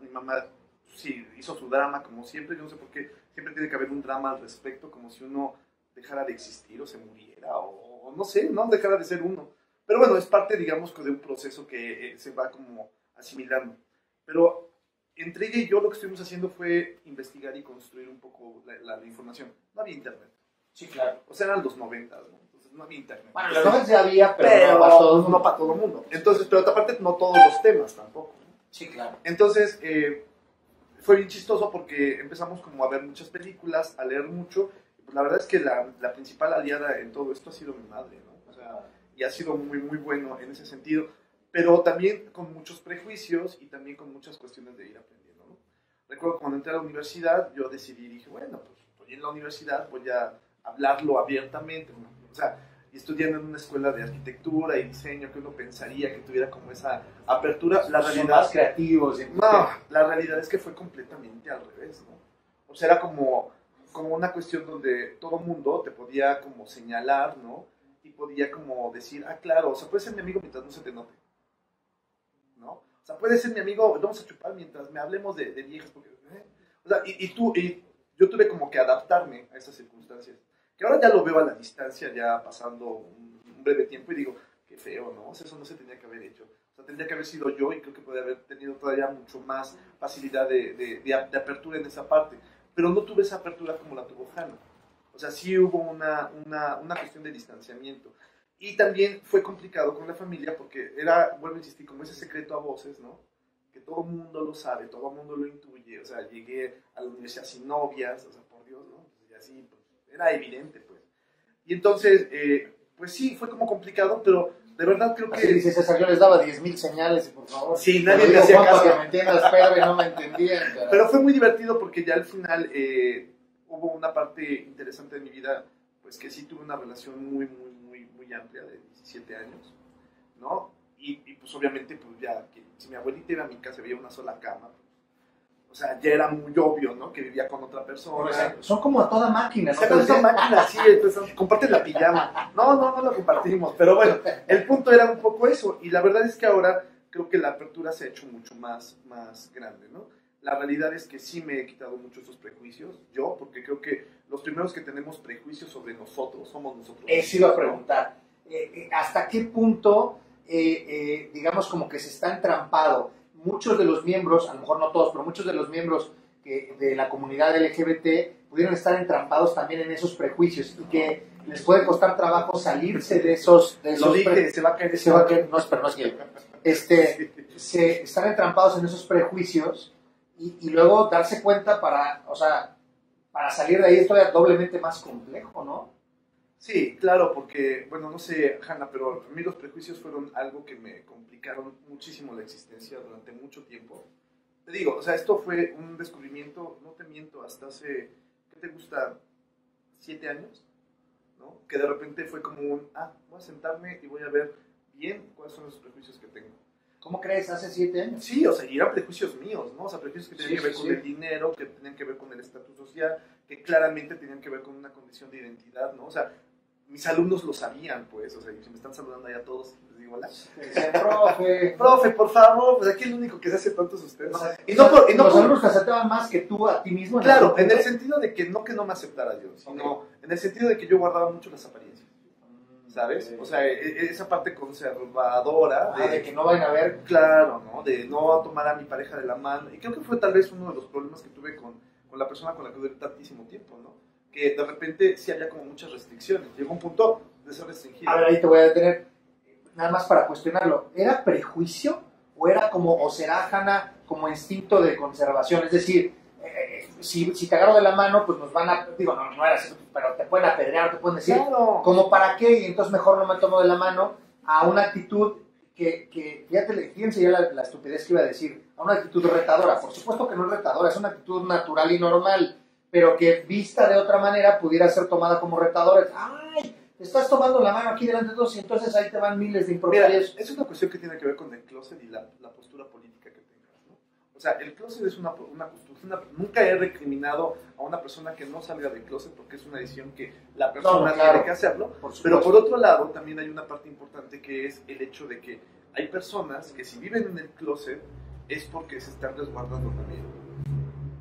sí hizo su drama como siempre, yo no sé por qué, siempre tiene que haber un drama al respecto, como si uno dejara de existir o se muriera, o no sé, no dejara de ser uno. Pero bueno, es parte, digamos, de un proceso que se va como asimilando. Pero entre ella y yo lo que estuvimos haciendo fue investigar y construir un poco la información. No había internet. Sí, claro. O sea, eran los 90, ¿no? Entonces no había internet. Bueno, los 90 ya había, pero no para todo el mundo. Entonces, pero aparte no todos los temas tampoco, ¿no? Sí, claro. Entonces, fue bien chistoso porque empezamos como a ver muchas películas, a leer mucho. Pues la verdad es que la principal aliada en todo esto ha sido mi madre, ¿no? O sea, y ha sido muy, muy bueno en ese sentido, pero también con muchos prejuicios y también con muchas cuestiones de ir aprendiendo, ¿no? Recuerdo cuando entré a la universidad, yo dije, bueno, pues voy en la universidad, voy a hablarlo abiertamente, ¿no? O sea, y estudiando en una escuela de arquitectura y diseño, que uno pensaría que tuviera como esa apertura, la realidad... Son más creativos. No, la realidad es que fue completamente al revés, ¿no? O sea, era como una cuestión donde todo mundo te podía como señalar, ¿no? Y podía como decir, claro, o sea, puedes ser mi amigo mientras no se te note, ¿no? O sea, puedes ser mi amigo, vamos a chupar mientras me hablemos de viejas, porque, o sea, y yo tuve como que adaptarme a esas circunstancias, que ahora ya lo veo a la distancia, ya pasando un breve tiempo, y digo, qué feo, ¿no? O sea, eso no se tenía que haber hecho. O sea, tendría que haber sido yo, y creo que podría haber tenido todavía mucho más facilidad de apertura en esa parte. Pero no tuve esa apertura como la tuvo Hanna. O sea, sí hubo una cuestión de distanciamiento. Y también fue complicado con la familia porque vuelvo a insistir, como ese secreto a voces, ¿no? Que todo el mundo lo sabe, todo el mundo lo intuye. O sea, llegué a la universidad sin novias, o sea, por Dios, ¿no? Y así, pues, era evidente, pues. Y entonces, pues sí, fue como complicado, pero de verdad creo que... Así dice César, yo les daba 10,000 señales, y por favor. Sí, nadie me hacía caso. Que me entiendas, Pedro, y no me entendían. Pero fue muy divertido porque ya al final hubo una parte interesante de mi vida, pues que sí tuve una relación muy amplia de 17 años, ¿no? Y pues obviamente, pues ya, que si mi abuelita iba a mi casa y veía una sola cama, o sea, ya era muy obvio, ¿no? Que vivía con otra persona. Son como a toda máquina, ¿no? Sacas esa máquina, sí, pues, comparten la pijama. No lo compartimos, pero bueno, el punto era un poco eso, y la verdad es que ahora creo que la apertura se ha hecho mucho más grande, ¿no? La realidad es que sí me he quitado mucho esos prejuicios, yo, porque creo que los primeros que tenemos prejuicios sobre nosotros somos nosotros. Eso iba a preguntar. ¿Hasta qué punto, digamos, como que se está entrampado? Muchos de los miembros, a lo mejor no todos, pero muchos de los miembros de la comunidad LGBT pudieron estar entrampados también en esos prejuicios y que les puede costar trabajo salirse de esos... Lo dije, se va a caer. No, pero no es que... están entrampados en esos prejuicios y luego darse cuenta para para salir de ahí es todavía doblemente más complejo, ¿no? Sí, claro, porque, bueno, no sé, Hanna, pero a mí los prejuicios fueron algo que me complicaron muchísimo la existencia durante mucho tiempo. Te digo, o sea, esto fue un descubrimiento, no te miento, hasta hace, ¿qué te gusta? 7 años, ¿no? Que de repente fue como voy a sentarme y voy a ver bien cuáles son los prejuicios que tengo. ¿Cómo crees? ¿Hace 7 años? Sí, o sea, y eran prejuicios míos, ¿no? O sea, prejuicios que tenían que ver con sí. el dinero, que tenían que ver con el estatus social, que claramente tenían que ver con una condición de identidad, ¿no? O sea, mis alumnos lo sabían, pues, o sea, y si me están saludando allá todos, les digo hola. Profe, por favor, pues aquí el único que se hace tonto es usted, ¿no? Y los alumnos te aceptaban más que tú a ti mismo. Claro, en el sentido de que no me aceptara yo, sino en el sentido de que yo guardaba mucho las apariencias, ¿sabes? O sea, esa parte conservadora. De que no vayan a ver. Claro, ¿no? De no tomar a mi pareja de la mano. Y creo que fue tal vez uno de los problemas que tuve con la persona con la que duré tantísimo tiempo, ¿no? Que de repente sí había como muchas restricciones. Llegó un punto de ser restringido. A ver, ahí te voy a detener, nada más para cuestionarlo. ¿Era prejuicio o era como, o será, Hanna, como instinto de conservación? Es decir, si te agarro de la mano, pues nos van a, digo, no era así, pero te pueden apedrear, te pueden decir, claro, ¿como para qué? Y entonces mejor no me tomo de la mano, a una actitud que fíjense ya la estupidez que iba a decir, a una actitud retadora. Por supuesto que no es retadora, es una actitud natural y normal, pero que vista de otra manera pudiera ser tomada como retadora. ¡Ay! Te estás tomando la mano aquí delante de todos y entonces ahí te van miles de impropiedades. Es una cuestión que tiene que ver con el closet y la postura política que tengas, ¿no? O sea, el closet es una postura. Nunca he recriminado a una persona que no salga del closet porque es una decisión que la persona tiene que hacerlo. Pero por otro lado, también hay una parte importante que es el hecho de que hay personas que si viven en el closet es porque se están resguardando también.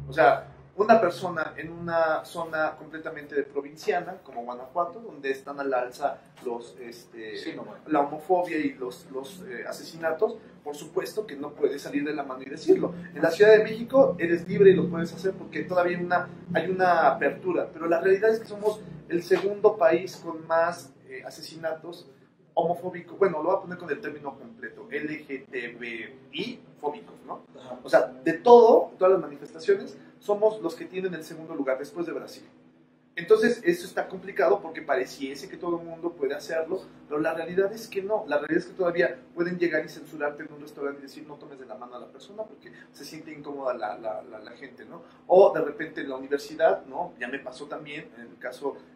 O sea, una persona en una zona completamente provinciana, como Guanajuato, donde están al alza la homofobia y los asesinatos, por supuesto que no puedes salir de la mano y decirlo. En la Ciudad de México eres libre y lo puedes hacer porque todavía hay una apertura, pero la realidad es que somos el segundo país con más asesinatos homofóbicos, bueno, lo voy a poner con el término completo, LGTBI fóbicos, ¿no? O sea, de todas las manifestaciones, somos los que tienen el segundo lugar después de Brasil. Entonces, eso está complicado porque pareciese que todo el mundo puede hacerlo, pero la realidad es que no. La realidad es que todavía pueden llegar y censurarte en un restaurante y decir no tomes de la mano a la persona porque se siente incómoda la gente, ¿no? O de repente en la universidad, ¿no? Ya me pasó también,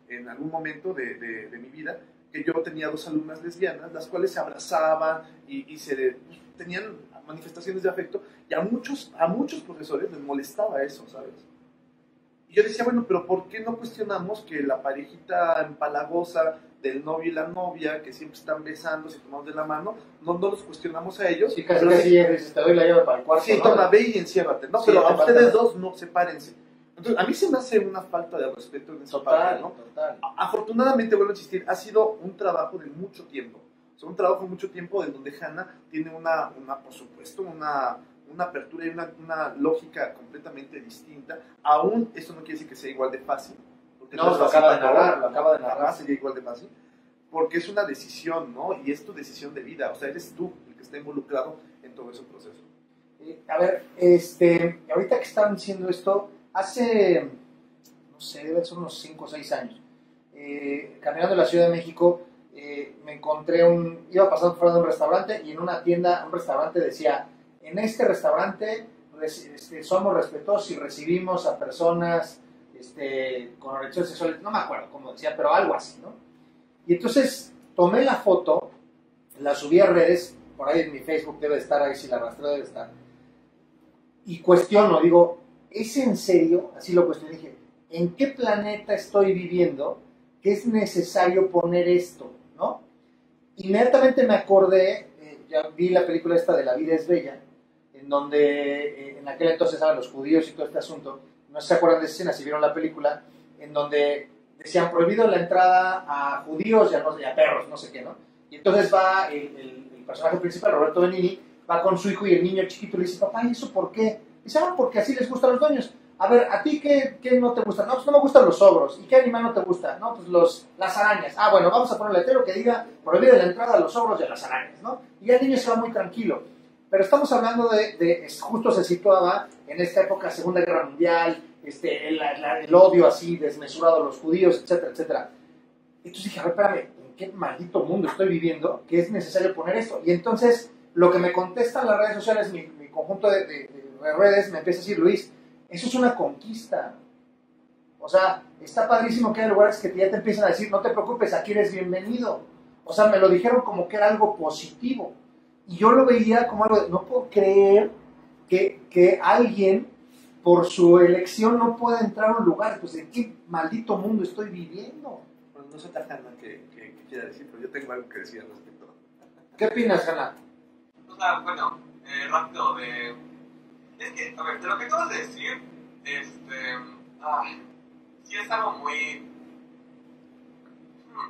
en algún momento de mi vida, que yo tenía 2 alumnas lesbianas, las cuales se abrazaban y tenían manifestaciones de afecto, y a muchos profesores les molestaba eso, ¿sabes? Y yo decía, bueno, pero ¿por qué no cuestionamos que la parejita empalagosa del novio y la novia, que siempre están besándose y tomando de la mano, no los cuestionamos a ellos? Sí, casi te doy la llave para el cuarto. Sí, toma, ve y enciérrate, ¿no? Sí, pero a ustedes dos no, sepárense. Entonces, a mí se me hace una falta de respeto en esa parte, ¿no? Total. Afortunadamente, vuelvo a insistir, ha sido un trabajo de mucho tiempo. O sea, un trabajo de mucho tiempo en donde Hanna tiene por supuesto, una apertura y una lógica completamente distinta. Aún eso no quiere decir que sea igual de fácil. Porque no, lo acaba de narrar. Sería igual de fácil. Porque es una decisión, ¿no? Y es tu decisión de vida. O sea, eres tú el que está involucrado en todo ese proceso. A ver, ahorita que estaban diciendo esto, hace, no sé, deben ser unos 5 o 6 años, caminando en la Ciudad de México, me encontré iba pasando fuera de un restaurante y en una tienda, un restaurante decía, en este restaurante somos respetuosos y recibimos a personas con orientación sexual, no me acuerdo cómo decía, pero algo así, ¿no? Y entonces tomé la foto, la subí a redes, por ahí en mi Facebook debe estar, ahí si la rastreo debe estar, y cuestiono, digo, ¿es en serio? Así lo cuestioné, dije, ¿en qué planeta estoy viviendo que es necesario poner esto, ¿no? Inmediatamente me acordé, ya vi la película esta de La vida es bella, en donde en aquel entonces estaban los judíos y todo este asunto, no se acuerdan de esa escena, si vieron la película, en donde decían prohibido la entrada a judíos y a perros, no sé qué, ¿no? Y entonces va el personaje principal, Roberto Benigni, va con su hijo y el niño chiquito le dice, papá, ¿y eso por qué? Dice, porque así les gustan los dueños. A ver, ¿a ti qué no te gusta? No, pues no me gustan los ogros. ¿Y qué animal no te gusta? No, pues las arañas. Ah, bueno, vamos a poner un letrero que diga prohibida la entrada a los ogros y a las arañas, ¿no? Y ya el niño se va muy tranquilo. Pero estamos hablando justo se situaba en esta época, Segunda Guerra Mundial, el odio así desmesurado a los judíos, etcétera, etcétera. Entonces dije, a ver, espérame, ¿en qué maldito mundo estoy viviendo que es necesario poner esto? Y entonces, lo que me contestan las redes sociales, mi conjunto de redes, me empieza a decir, Luis, eso es una conquista. O sea, está padrísimo que hay lugares que ya te empiezan a decir, no te preocupes, aquí eres bienvenido. O sea, me lo dijeron como que era algo positivo. Y yo lo veía como algo de, no puedo creer que alguien, por su elección, no pueda entrar a un lugar. Pues, ¿en qué maldito mundo estoy viviendo? Bueno, no sé tan Hanna que quiera decir, pero yo tengo algo que decir al respecto. ¿Qué opinas, Hanna? O sea, bueno, rápido de... Es que, a ver, de lo que acabas de decir, sí es algo muy...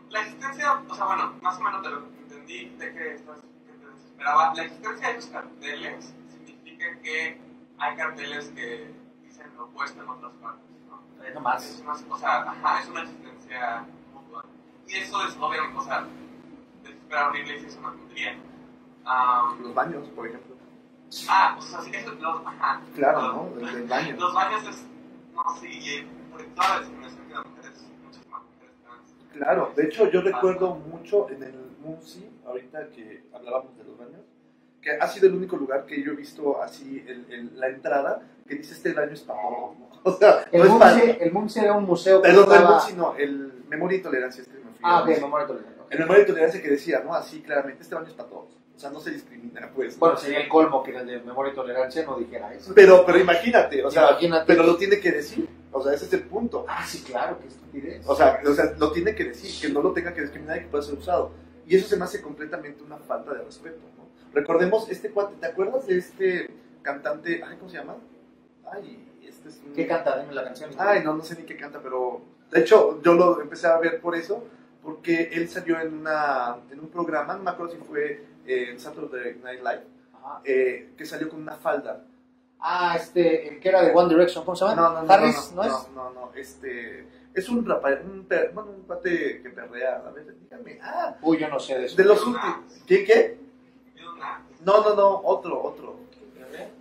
La existencia, o sea, bueno, más o menos de lo que entendí, de que te desesperaba, la existencia de los carteles significa que hay carteles que dicen lo opuesto en otras partes, ¿no? No más. Es una, o sea, es una existencia mutua. Y eso es, obviamente, o sea, desesperar horrible y es una tontería. Los baños, por ejemplo. O sea, sí, eso, Claro, ¿no? El baño. Los baños es, no, sí, por toda la discriminación que las mujeres, muchas más mujeres trans. Claro, de hecho yo recuerdo mucho en el Munsi, ahorita que hablábamos de los baños, que ha sido el único lugar que yo he visto así la entrada, que dice este baño es para todos, ¿no? O sea, el Munsi era un museo que perdón, no el estaba... Munsi, no, el Memoria y Tolerancia, me fui. Ok, Memoria y Tolerancia. El Memoria y Tolerancia que decía, ¿no? Así claramente, este baño es para todos. O sea, no se discrimina, pues. Bueno, sería el colmo que el de Memoria y Tolerancia no dijera eso. Pero imagínate, o sea, Imagínate. pero lo tiene que decir. O sea, ese es el punto. Sí, claro, qué estupidez. O sea, lo tiene que decir, que no lo tenga que discriminar y que pueda ser usado. Y eso se me hace completamente una falta de respeto, ¿no? Recordemos este cuate, ¿te acuerdas de este cantante? Ay, ¿cómo se llama? Es un... ¿Qué canta? Dime la canción. No sé ni qué canta, pero... De hecho, yo lo empecé a ver por eso, porque él salió en un programa, no me acuerdo si fue en Saturday Night Live, que salió con una falda. El que era de One Direction, ¿cómo se llama? No, Harris, ¿no es? No, es un rapaz, un cuate que perrea, a ver, dígame. Yo no sé de eso. De los últimos. ¿Qué? No, otro.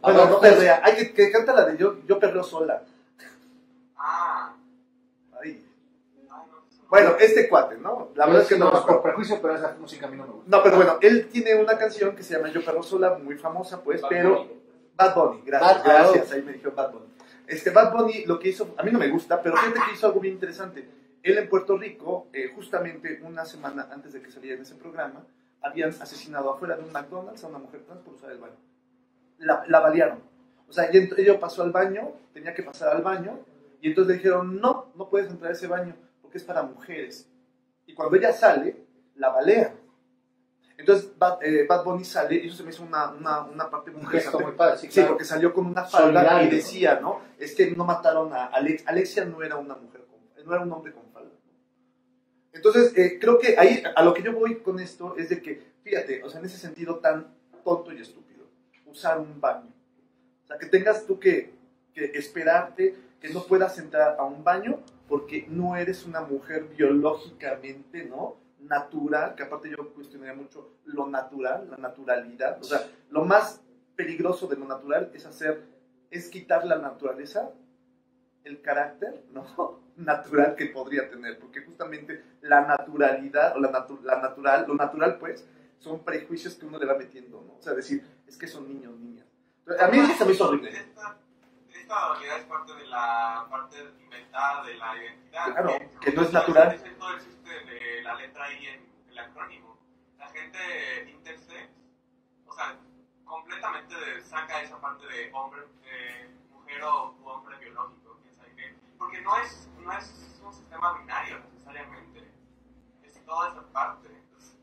Bueno, no perrea. Que canta la de Yo perreo sola. Ay. Bueno, este cuate, ¿no? La verdad es que no es por prejuicio, pero esa música a mí no me gusta. No, pero bueno, él tiene una canción que se llama Yo perreo sola, muy famosa, pues, Bad Bunny, gracias, ahí me dijo Bad Bunny. Bad Bunny lo que hizo, a mí no me gusta, pero fíjate que hizo algo bien interesante. Él en Puerto Rico, justamente una semana antes de que saliera en ese programa, habían asesinado afuera de un McDonald's a una mujer trans por usar el baño. La balearon. O sea, ella pasó al baño, tenía que pasar al baño, y entonces le dijeron, no puedes entrar a ese baño, porque es para mujeres. Y cuando ella sale, la balean. Entonces Bad Bunny sale, y eso se me hizo una parte muy gesto muy padre, sí, porque salió con una falda solidario, y decía, ¿no? Es que no mataron a Alexia no era una mujer, no era un hombre con falda. Entonces, creo que ahí, a lo que yo voy con esto, es de que, fíjate, o sea, en ese sentido tan tonto y estúpido, usar un baño. O sea, que tengas tú que esperarte, que no puedas entrar a un baño, porque no eres una mujer biológicamente, ¿no? Natural, que aparte yo cuestionaría mucho lo natural, la naturalidad. O sea, lo más peligroso de lo natural es quitar la naturaleza, el carácter, ¿no? Natural que podría tener, porque justamente la naturalidad, o lo natural, pues, son prejuicios que uno le va metiendo, ¿no? O sea, decir, es que son niños, niñas. A mí eso me hizo horrible. Esta dualidad es parte de la parte inventada de la identidad. Claro, que no es natural. Todo existe de la letra I en el acrónimo. La gente intersex, o sea, completamente saca esa parte de hombre, mujer o hombre biológico, quién sabe qué. Porque no es un sistema binario necesariamente. Es toda esa parte. Es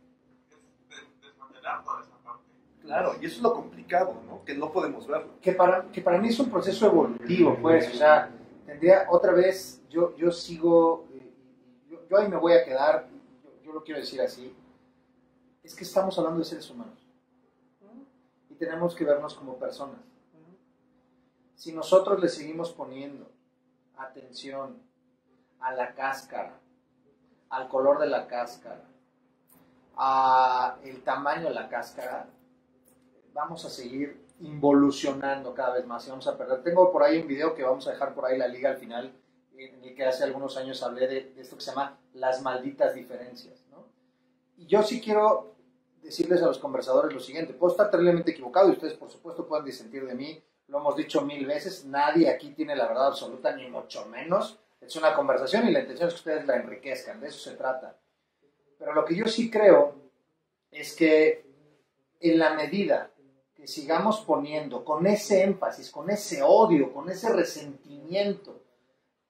desmantelar toda esa parte. Claro, y eso es lo complicado, ¿no? Que no podemos verlo. Que para mí es un proceso evolutivo, pues, o sea, tendría otra vez, yo sigo, yo ahí me voy a quedar, yo lo quiero decir así, es que estamos hablando de seres humanos y tenemos que vernos como personas. Si nosotros le seguimos poniendo atención a la cáscara, al color de la cáscara, a el tamaño de la cáscara, vamos a seguir involucionando cada vez más y vamos a perder. Tengo por ahí un video que vamos a dejar por ahí la liga al final, en el que hace algunos años hablé de esto que se llama las malditas diferencias, ¿no? Y yo sí quiero decirles a los conversadores lo siguiente: puedo estar terriblemente equivocado y ustedes por supuesto pueden disentir de mí, lo hemos dicho 1000 veces, nadie aquí tiene la verdad absoluta, ni mucho menos. Es una conversación y la intención es que ustedes la enriquezcan, de eso se trata. Pero lo que yo sí creo es que en la medida que sigamos poniendo con ese énfasis, con ese odio, con ese resentimiento,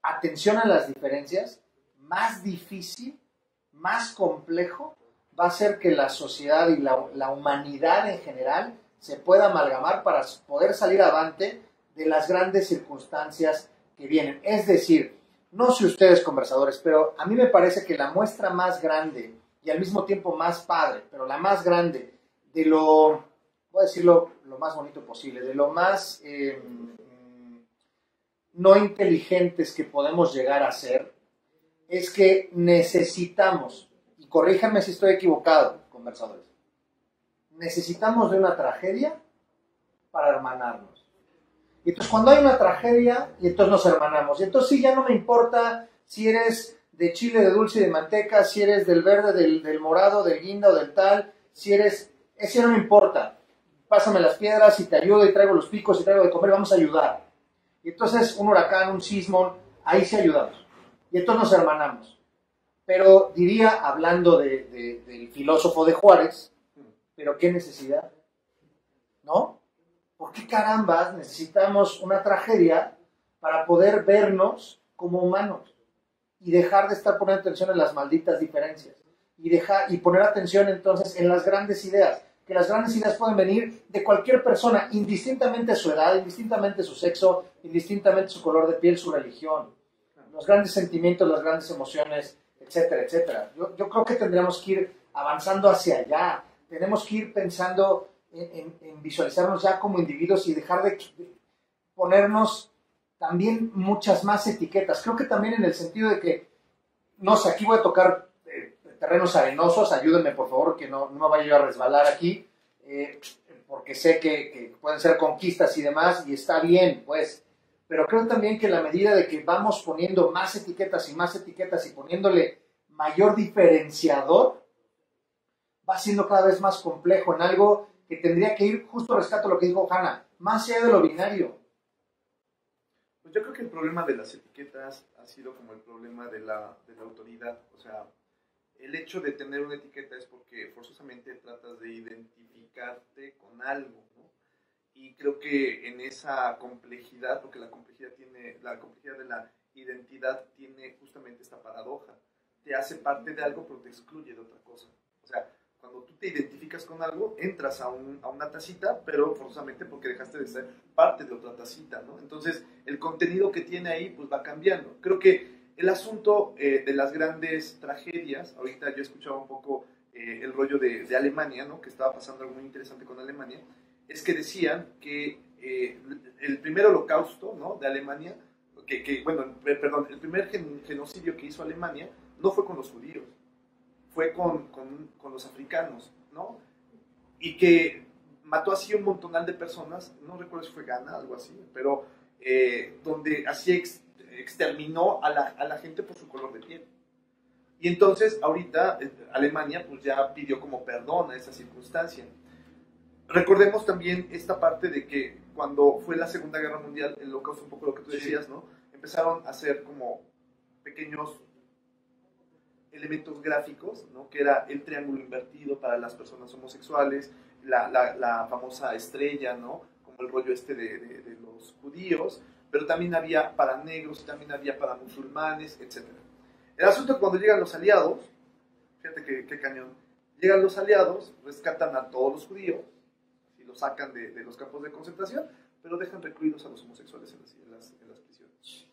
atención a las diferencias, más difícil, más complejo va a ser que la sociedad y la humanidad en general se pueda amalgamar para poder salir avante de las grandes circunstancias que vienen. Es decir, no sé ustedes conversadores, pero a mí me parece que la muestra más grande y al mismo tiempo más padre, pero la más grande de lo, voy a decirlo lo más bonito posible, de lo más no inteligentes que podemos llegar a ser, es que necesitamos, y corríjanme si estoy equivocado, conversadores, necesitamos de una tragedia para hermanarnos. Y entonces cuando hay una tragedia, y entonces nos hermanamos. Y entonces sí, ya no me importa si eres de chile, de dulce y de manteca, si eres del verde, del morado, del guinda o del tal, si eres... Ese no me importa. Pásame las piedras y te ayudo y traigo los picos y traigo de comer, vamos a ayudar. Y entonces un huracán, un sismo, ahí sí ayudamos. Y entonces nos hermanamos. Pero diría, hablando del filósofo de Juárez, ¿pero qué necesidad? ¿No? ¿Por qué carambas necesitamos una tragedia para poder vernos como humanos? Y dejar de estar poniendo atención en las malditas diferencias. Y poner atención entonces en las grandes ideas. Que las grandes ideas pueden venir de cualquier persona, indistintamente su edad, indistintamente su sexo, indistintamente su color de piel, su religión. Los grandes sentimientos, las grandes emociones, etcétera, etcétera. Yo creo que tendríamos que ir avanzando hacia allá. Tenemos que ir pensando en visualizarnos ya como individuos y dejar de ponernos también muchas más etiquetas. Creo que también en el sentido de que, no sé, aquí voy a tocar terrenos arenosos, ayúdenme por favor, que no me vaya yo a resbalar aquí, porque sé que pueden ser conquistas y demás, y está bien, pues, pero creo también que en la medida de que vamos poniendo más etiquetas y poniéndole mayor diferenciador, va siendo cada vez más complejo en algo que tendría que ir, justo rescato lo que dijo Hanna, más allá de lo binario. Pues yo creo que el problema de las etiquetas ha sido como el problema de la autoridad. O sea, el hecho de tener una etiqueta es porque forzosamente tratas de identificarte con algo, ¿no? Y creo que en esa complejidad, porque la complejidad de la identidad tiene justamente esta paradoja. Te hace parte de algo, pero te excluye de otra cosa. O sea, cuando tú te identificas con algo, entras a una tacita, pero forzosamente porque dejaste de ser parte de otra tacita, ¿no? Entonces, el contenido que tiene ahí, pues va cambiando. Creo que el asunto de las grandes tragedias, ahorita yo escuchaba un poco el rollo de Alemania, ¿no? Que estaba pasando algo muy interesante con Alemania, es que decían que el primer holocausto, ¿no? De Alemania, el primer genocidio que hizo Alemania no fue con los judíos, fue con los africanos, ¿no? Y que mató así un montonal de personas, no recuerdo si fue Ghana, algo así, pero donde así exterminó a la gente por su color de piel. Y entonces ahorita Alemania pues ya pidió como perdón a esa circunstancia. Recordemos también esta parte de que cuando fue la Segunda Guerra Mundial, el holocausto, un poco lo que tú decías, ¿no? Empezaron a hacer como pequeños elementos gráficos, ¿no? Que era el triángulo invertido para las personas homosexuales, la famosa estrella, ¿no? Como el rollo de los judíos, pero también había para negros, también había para musulmanes, etc. El asunto es cuando llegan los aliados, fíjate qué cañón, llegan los aliados, rescatan a todos los judíos, y los sacan de los campos de concentración, pero dejan recluidos a los homosexuales en las prisiones.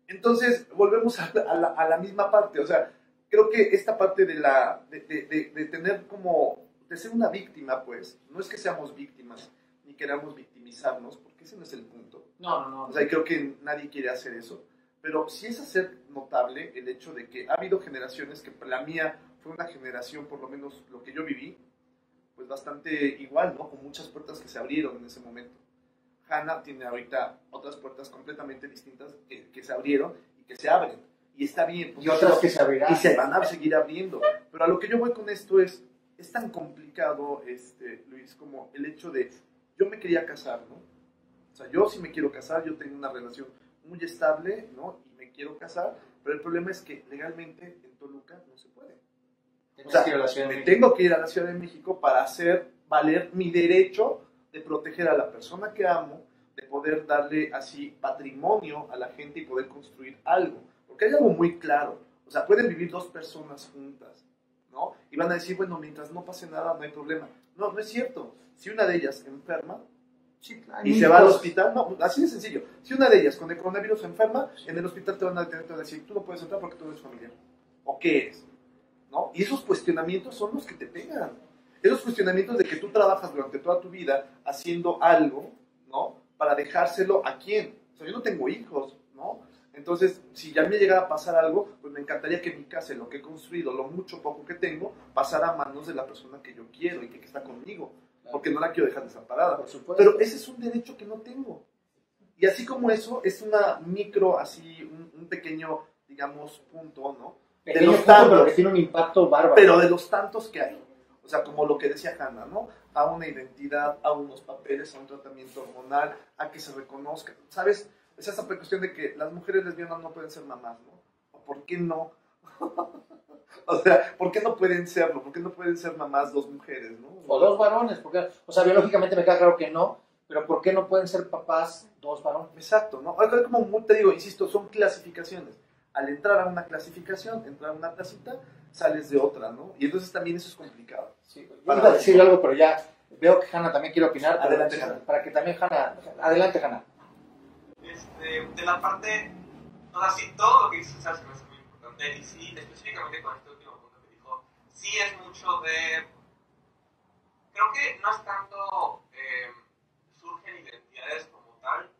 Entonces, volvemos a la misma parte, o sea, creo que esta parte de tener como, de ser una víctima, pues, no es que seamos víctimas, ni queramos victimizarnos, porque ese no es el punto. No. O sea, creo que nadie quiere hacer eso, pero sí es hacer notable el hecho de que ha habido generaciones, que la mía fue una generación, por lo menos lo que yo viví, pues bastante igual, ¿no? Con muchas puertas que se abrieron en ese momento. Hanna tiene ahorita otras puertas completamente distintas que se abrieron y que se abren. Y está bien. Y otras que se abrirán. Y se van a seguir abriendo. Pero a lo que yo voy con esto es tan complicado, Luis, como el hecho de, yo me quería casar, ¿no? O sea, yo sí me quiero casar, yo tengo una relación muy estable, ¿no? Y me quiero casar, pero el problema es que legalmente en Toluca no se puede. O sea, tengo que ir a la Ciudad de México para hacer valer mi derecho de proteger a la persona que amo, de poder darle así patrimonio a la gente y poder construir algo. Porque hay algo muy claro. O sea, pueden vivir dos personas juntas, ¿no? Y van a decir, bueno, mientras no pase nada, no hay problema. No, no es cierto. Si una de ellas enferma, sí, y se va al hospital, no, así de sencillo. Si una de ellas con el coronavirus se enferma, en el hospital te van a detener, te van a decir, tú no puedes entrar porque tú eres familiar. ¿O qué eres? ¿No? Y esos cuestionamientos son los que te pegan. Esos cuestionamientos de que tú trabajas durante toda tu vida haciendo algo, ¿no? Para dejárselo a quién. O sea, yo no tengo hijos, ¿no? Entonces, si ya me llegara a pasar algo, pues me encantaría que mi casa, lo que he construido, lo mucho poco que tengo, pasara a manos de la persona que yo quiero y que está conmigo. Porque no la quiero dejar desamparada. Por supuesto. Pero ese es un derecho que no tengo. Y así como eso, es una micro, así, un pequeño, digamos, punto, ¿no? De los tantos, pero que tiene un impacto bárbaro. Pero de los tantos que hay. O sea, como lo que decía Hanna, ¿no? A una identidad, a unos papeles, a un tratamiento hormonal, a que se reconozcan. ¿Sabes? Es esa cuestión de que las mujeres lesbianas no pueden ser mamás, ¿no? ¿O por qué no? O sea, ¿por qué no pueden serlo? ¿Por qué no pueden ser mamás dos mujeres, no? O dos varones, porque, o sea, biológicamente me queda claro que no, pero ¿por qué no pueden ser papás dos varones? Exacto, ¿no? Como te digo, insisto, son clasificaciones. Al entrar a una clasificación, entrar a una tacita, sales de otra, ¿no? Y entonces también eso es complicado. Sí, yo iba a decir algo, pero ya veo que Hanna también quiere opinar. Adelante, Hanna. Para que también Hanna... Adelante, Hanna. De la parte... O sea, sí, todo lo que dices se me hace muy importante. Y sí, específicamente con este último punto que dijo, sí es mucho de... Creo que no es tanto... surgen identidades como tal.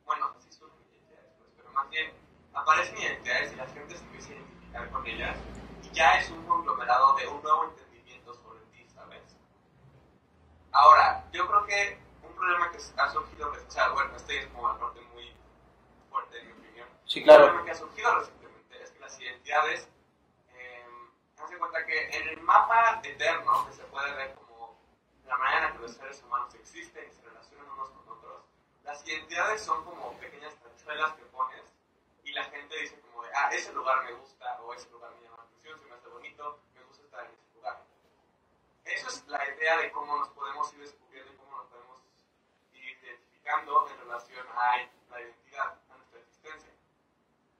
Bueno, sí surgen identidades, pues, pero más bien aparecen identidades y la gente se empieza a identificar con ellas. Y ya es un conglomerado de un nuevo entendimiento sobre ti, ¿sabes? Ahora, yo creo que un problema que ha surgido, o sea, bueno, este es como una parte muy fuerte en mi opinión. Sí, claro. Un problema que ha surgido recientemente es que las identidades, hace cuenta que en el mapa eterno, que se puede ver como la manera en la que los seres humanos existen y se relacionan unos con otros, las identidades son como pequeñas tachuelas que pones y la gente dice como de, ese lugar me gusta, o ese lugar me llama la atención, se me hace bonito, me gusta estar en ese lugar. Eso es la idea de cómo nos podemos ir descubriendo y cómo nos podemos ir identificando en relación a la identidad, a nuestra existencia.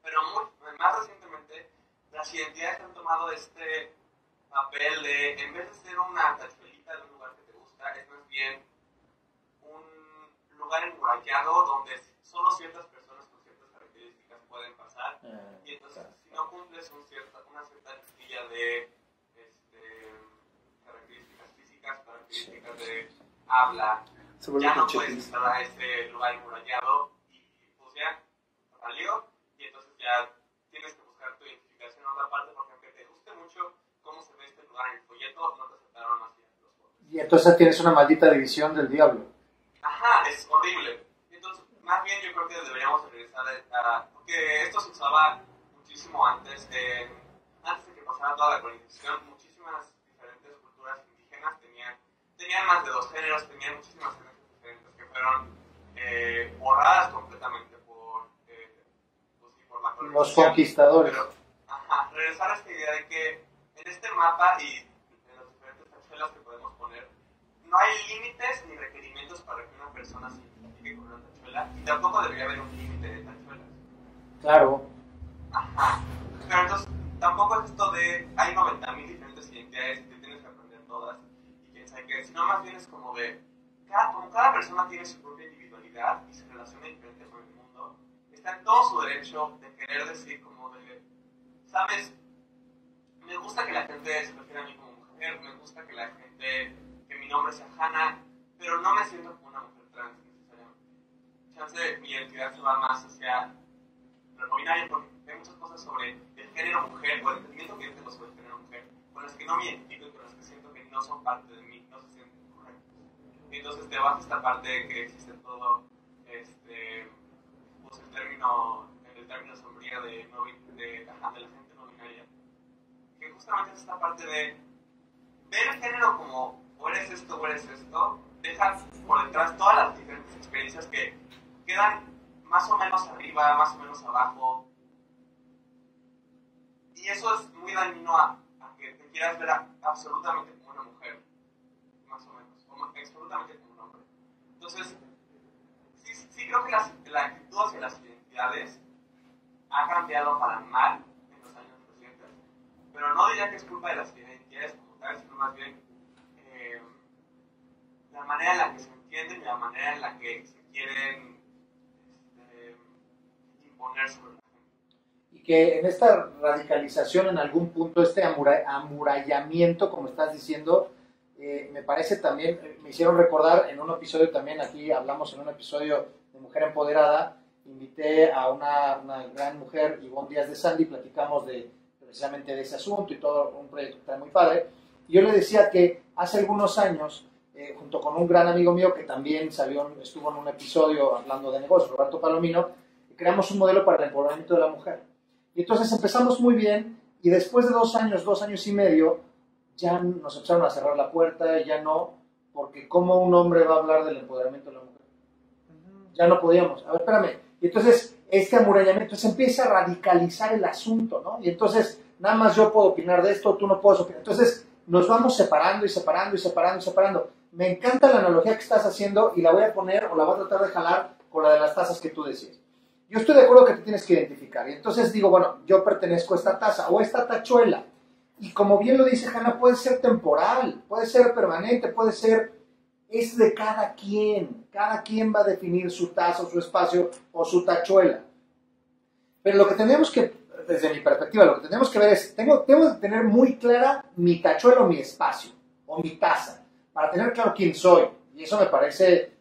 Pero más recientemente, las identidades han tomado este papel de, en vez de ser una tachuelita de un lugar que te gusta, es más bien un lugar enmurallado donde solo ciertas personas con ciertas características pueden pasar. Y entonces, si no cumples una cierta listilla de características físicas, características de habla, ya no puedes entrar a ese lugar enmurallado y pues ya salió. Y entonces ya tienes que buscar tu identificación en otra parte porque aunque te guste mucho cómo se ve este lugar en el folleto, no te aceptaron así los fotos. Y entonces tienes una maldita división del diablo. Ajá, es horrible. Entonces, más bien yo creo que deberíamos regresar a... Porque esto se usaba muchísimo antes de que pasara toda la colonización. Muchísimas diferentes culturas indígenas tenían más de dos géneros, tenían muchísimas creencias diferentes que fueron borradas completamente por la colonización. Los conquistadores. Pero, regresar a esta idea de que en este mapa y en las diferentes tachuelas que podemos poner, no hay límites ni requerimientos para que una persona se identifique con una tachuela y tampoco debería haber un límite de tachuelas. Claro. Pero entonces tampoco es esto de hay 90,000 diferentes identidades y te tienes que aprender todas y quién sabe qué, sino más bien es como de como cada persona tiene su propia individualidad y se relaciona diferente con el mundo, está en todo su derecho de querer decir como de, sabes, me gusta que la gente se refiera a mí como mujer, me gusta que la gente, que mi nombre sea Hanna, pero no me siento como una mujer trans necesariamente. Chance mi identidad se va más hacia lo no binario porque hay muchas cosas sobre el género mujer o el entendimiento que yo tengo sobre el género mujer con las que no me identifico y con las que siento que no son parte de mí, no se sienten correctos. Y entonces te vas a esta parte de que existe todo, pues el término sombría de la gente no binaria, que justamente es esta parte de ver el género como o eres esto, dejas por detrás todas las diferentes experiencias que quedan más o menos arriba, más o menos abajo. Y eso es muy dañino a que te quieras ver absolutamente como una mujer, más o menos, o absolutamente como un hombre. Entonces, sí creo que la actitud hacia las identidades ha cambiado para mal en los años recientes, pero no diría que es culpa de las identidades como tal, sino más bien la manera en la que se entienden y la manera en la que se quieren imponer sobre la gente. Y que en esta radicalización, en algún punto, este amurallamiento, como estás diciendo, me parece también, me hicieron recordar en un episodio también, aquí hablamos en un episodio de Mujer Empoderada, invité a una gran mujer, Ivonne Díaz de Sandy, platicamos precisamente de ese asunto y todo, un proyecto que está muy padre. Y yo le decía que hace algunos años, junto con un gran amigo mío que también estuvo en un episodio hablando de negocios, Roberto Palomino, creamos un modelo para el empoderamiento de la mujer. Y entonces empezamos muy bien y después de 2 años y medio, ya nos empezaron a cerrar la puerta, ya no, porque ¿cómo un hombre va a hablar del empoderamiento de la mujer? Ya no podíamos. A ver, espérame. Y entonces este amurallamiento se empieza a radicalizar el asunto, ¿no? Y entonces nada más yo puedo opinar de esto, tú no puedes opinar. Entonces nos vamos separando. Me encanta la analogía que estás haciendo y la voy a poner o la voy a tratar de jalar con la de las tazas que tú decías. Yo estoy de acuerdo que te tienes que identificar. Y entonces digo, bueno, yo pertenezco a esta taza o a esta tachuela. Y como bien lo dice Hanna, puede ser temporal, puede ser permanente, es de cada quien. Cada quien va a definir su taza o su espacio o su tachuela. Pero lo que tenemos que, desde mi perspectiva, lo que tenemos que ver es, tengo que tener muy clara mi tachuela o mi espacio, o mi taza, para tener claro quién soy. Y eso me parece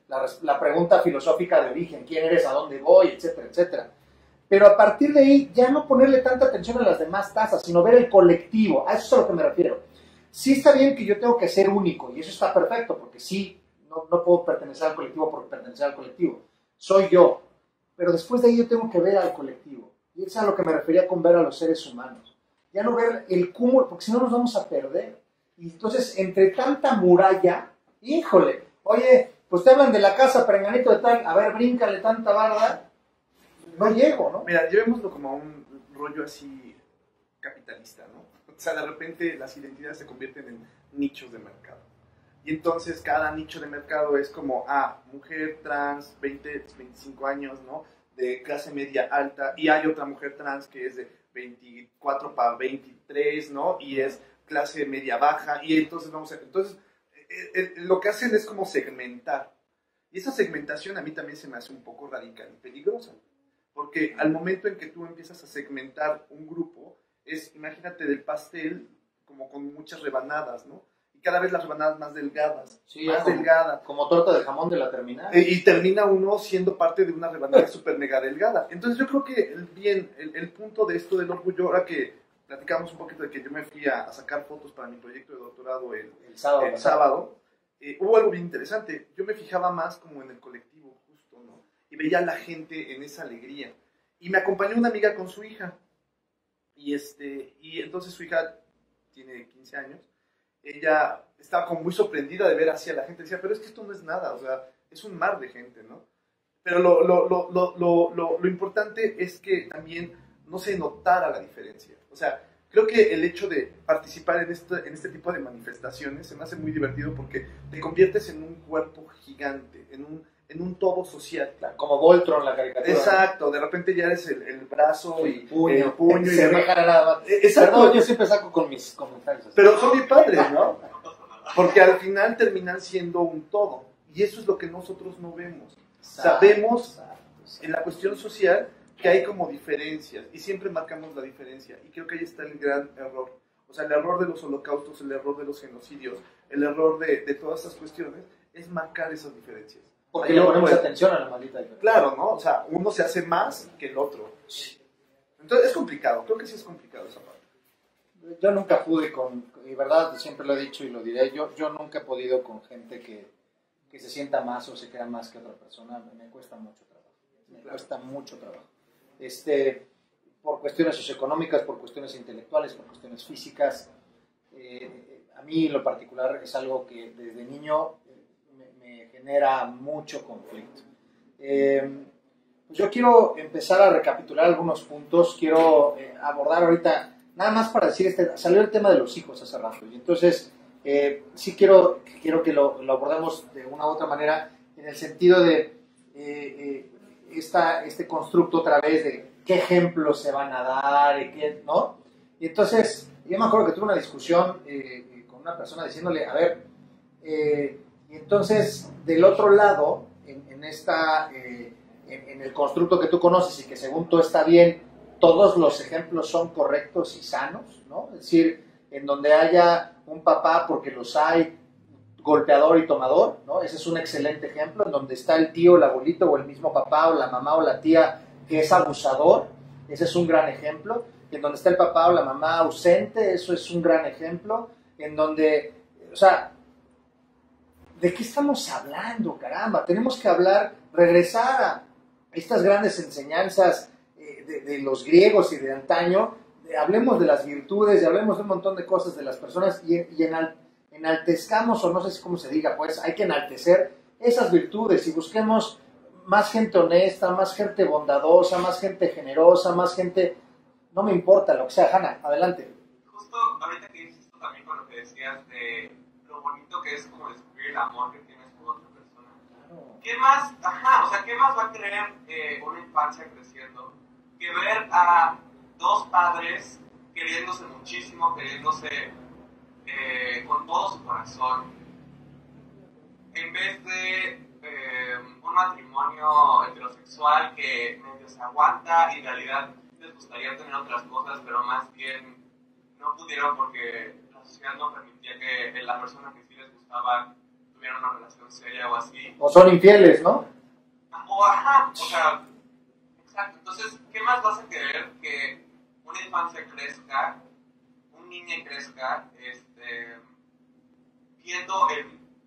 la pregunta filosófica de origen, quién eres, a dónde voy, etcétera, etcétera. Pero a partir de ahí, ya no ponerle tanta atención a las demás tazas, sino ver el colectivo. A eso es a lo que me refiero. Sí está bien que yo tengo que ser único, y eso está perfecto, porque sí, no puedo pertenecer al colectivo por pertenecer al colectivo. Soy yo. Pero después de ahí yo tengo que ver al colectivo. Y eso es a lo que me refería con ver a los seres humanos. Ya no ver el cúmulo, porque si no nos vamos a perder. Y entonces, entre tanta muralla, híjole, oye, pues te hablan de la casa, perenganito de tal, a ver, bríncale tanta barda, no llego, ¿no? Mira, llevémoslo como un rollo así capitalista, ¿no? O sea, de repente las identidades se convierten en nichos de mercado. Y entonces cada nicho de mercado es como, mujer trans, 20, 25 años, ¿no? De clase media alta, y hay otra mujer trans que es de 24 para 23, ¿no? Y es clase media baja, y entonces lo que hacen es como segmentar. Y esa segmentación a mí también se me hace un poco radical y peligrosa. Porque al momento en que tú empiezas a segmentar un grupo, imagínate del pastel como con muchas rebanadas, ¿no? Y cada vez las rebanadas más delgadas, sí, más delgadas. Como torta de jamón de la terminal. Y termina uno siendo parte de una rebanada súper mega delgada. Entonces yo creo que el punto de esto del orgullo, ahora que platicamos un poquito de que yo me fui a sacar fotos para mi proyecto de doctorado el sábado, hubo algo bien interesante. Yo me fijaba más como en el colectivo, justo, ¿no? Y veía a la gente en esa alegría. Y me acompañó una amiga con su hija. Y entonces su hija tiene 15 años. Ella estaba como muy sorprendida de ver así a la gente. Decía, pero es que esto no es nada, o sea, es un mar de gente, ¿no? Pero lo importante es que también no se notara la diferencia. O sea, creo que el hecho de participar en este tipo de manifestaciones se me hace muy divertido porque te conviertes en un cuerpo gigante, en un todo social. Claro, como Voltron, la caricatura. Exacto, de repente ya eres el brazo y el puño y se me jala nada más. Exacto. Perdón, yo siempre saco con mis comentarios así. Pero son bien padres, ¿no? Porque al final terminan siendo un todo. Y eso es lo que nosotros no vemos. Sabemos en la cuestión social que hay como diferencias y siempre marcamos la diferencia. Y creo que ahí está el gran error. O sea, el error de los holocaustos, el error de los genocidios, el error de todas esas cuestiones es marcar esas diferencias. Porque le ponemos atención a la maldita diferencia. Claro, ¿no? O sea, uno se hace más que el otro. Entonces es complicado, creo que sí es complicado esa parte. Yo nunca pude y verdad, siempre lo he dicho y lo diré, yo nunca he podido con gente que se sienta más o se crea más que otra persona. Me cuesta mucho trabajo. Me cuesta mucho trabajo. Por cuestiones socioeconómicas, por cuestiones intelectuales, por cuestiones físicas. A mí en lo particular es algo que desde niño me genera mucho conflicto. Pues yo quiero empezar a recapitular algunos puntos. Quiero abordar ahorita, nada más para decir, salió el tema de los hijos hace rato, y entonces sí quiero que lo abordemos de una u otra manera, en el sentido de este constructo otra vez de qué ejemplos se van a dar, y qué, ¿no? Y entonces, yo me acuerdo que tuve una discusión con una persona diciéndole, a ver, y entonces, del otro lado, en el constructo que tú conoces y que según tú está bien, todos los ejemplos son correctos y sanos, ¿no? Es decir, en donde haya un papá, porque los hay, golpeador y tomador, ¿no? Ese es un excelente ejemplo, en donde está el tío, el abuelito, o el mismo papá, o la mamá, o la tía, que es abusador, ese es un gran ejemplo. En donde está el papá o la mamá ausente, eso es un gran ejemplo. En donde, o sea, ¿de qué estamos hablando, caramba? Tenemos que regresar a estas grandes enseñanzas de los griegos y de antaño. Hablemos de las virtudes, y hablemos de un montón de cosas de las personas, y enaltezcamos, o no sé cómo se diga, pues hay que enaltecer esas virtudes y busquemos más gente honesta, más gente bondadosa, más gente generosa, más gente, no me importa lo que sea. Hanna, adelante. Justo ahorita que dices esto también con lo que decías de lo bonito que es como descubrir el amor que tienes por otra persona. Claro. ¿Qué más, qué más va a querer una infancia creciendo que ver a dos padres queriéndose muchísimo, queriéndose con todo su corazón, en vez de un matrimonio heterosexual que medio se aguanta y en realidad les gustaría tener otras cosas, pero más bien no pudieron porque la sociedad no permitía que la persona que sí les gustaba tuviera una relación seria o así. O son infieles, ¿no? O sea, exacto. Entonces, ¿qué más vas a querer que una infancia crezca, un niño crezca, viendo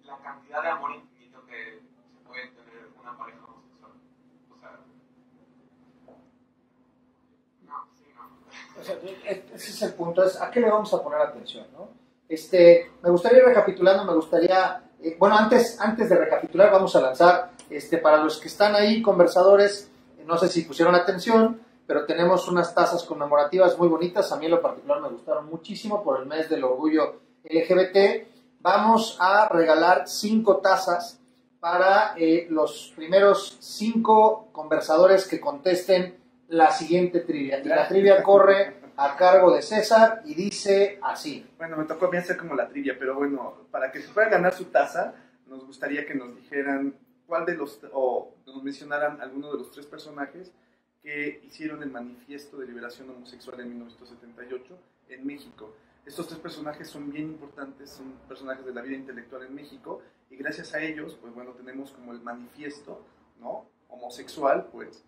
la cantidad de amor infinito que se puede tener una pareja homosexual? O sea, no, sí, no. O sea, ese es el punto, ¿a qué le vamos a poner atención, no? Me gustaría ir recapitulando, bueno, antes de recapitular vamos a lanzar, para los que están ahí, conversadores, no sé si pusieron atención, pero tenemos unas tazas conmemorativas muy bonitas, a mí en lo particular me gustaron muchísimo por el mes del orgullo LGBT. Vamos a regalar 5 tazas para los primeros 5 conversadores que contesten la siguiente trivia. Y la trivia corre a cargo de César y dice así. Bueno, me tocó a mí hacer como la trivia, pero bueno, para que se pueda ganar su taza, nos gustaría que nos dijeran o nos mencionaran alguno de los 3 personajes que hicieron el Manifiesto de Liberación Homosexual en 1978 en México. Estos 3 personajes son bien importantes, son personajes de la vida intelectual en México, y gracias a ellos, pues bueno, tenemos como el manifiesto, ¿no?, homosexual, pues,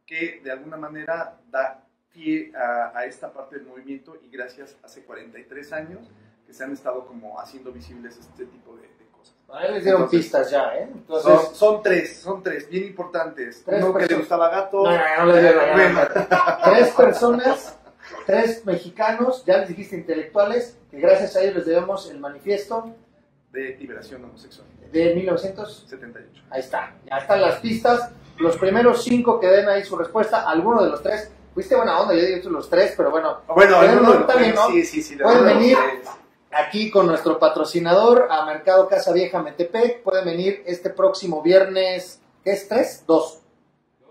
que de alguna manera da pie a esta parte del movimiento, y gracias hace 43 años que se han estado como haciendo visibles este tipo de cosas. Ahí les dieron pistas ya, ¿eh? Entonces, son tres, bien importantes. 3 Uno que le gustaba gato. No le dieron nada. 3 personas, 3 mexicanos, ya les dijiste intelectuales, que gracias a ellos les debemos el manifiesto de liberación homosexual de 1978. 78. Ahí está, ya están las pistas. Los primeros 5 que den ahí su respuesta, alguno de los 3. Fuiste buena onda, yo digo los 3, pero bueno. Está bien, ¿no? Sí. Pueden venir aquí con nuestro patrocinador a Mercado Casa Vieja Metepec. Pueden venir este próximo viernes, ¿qué es? ¿3? 2.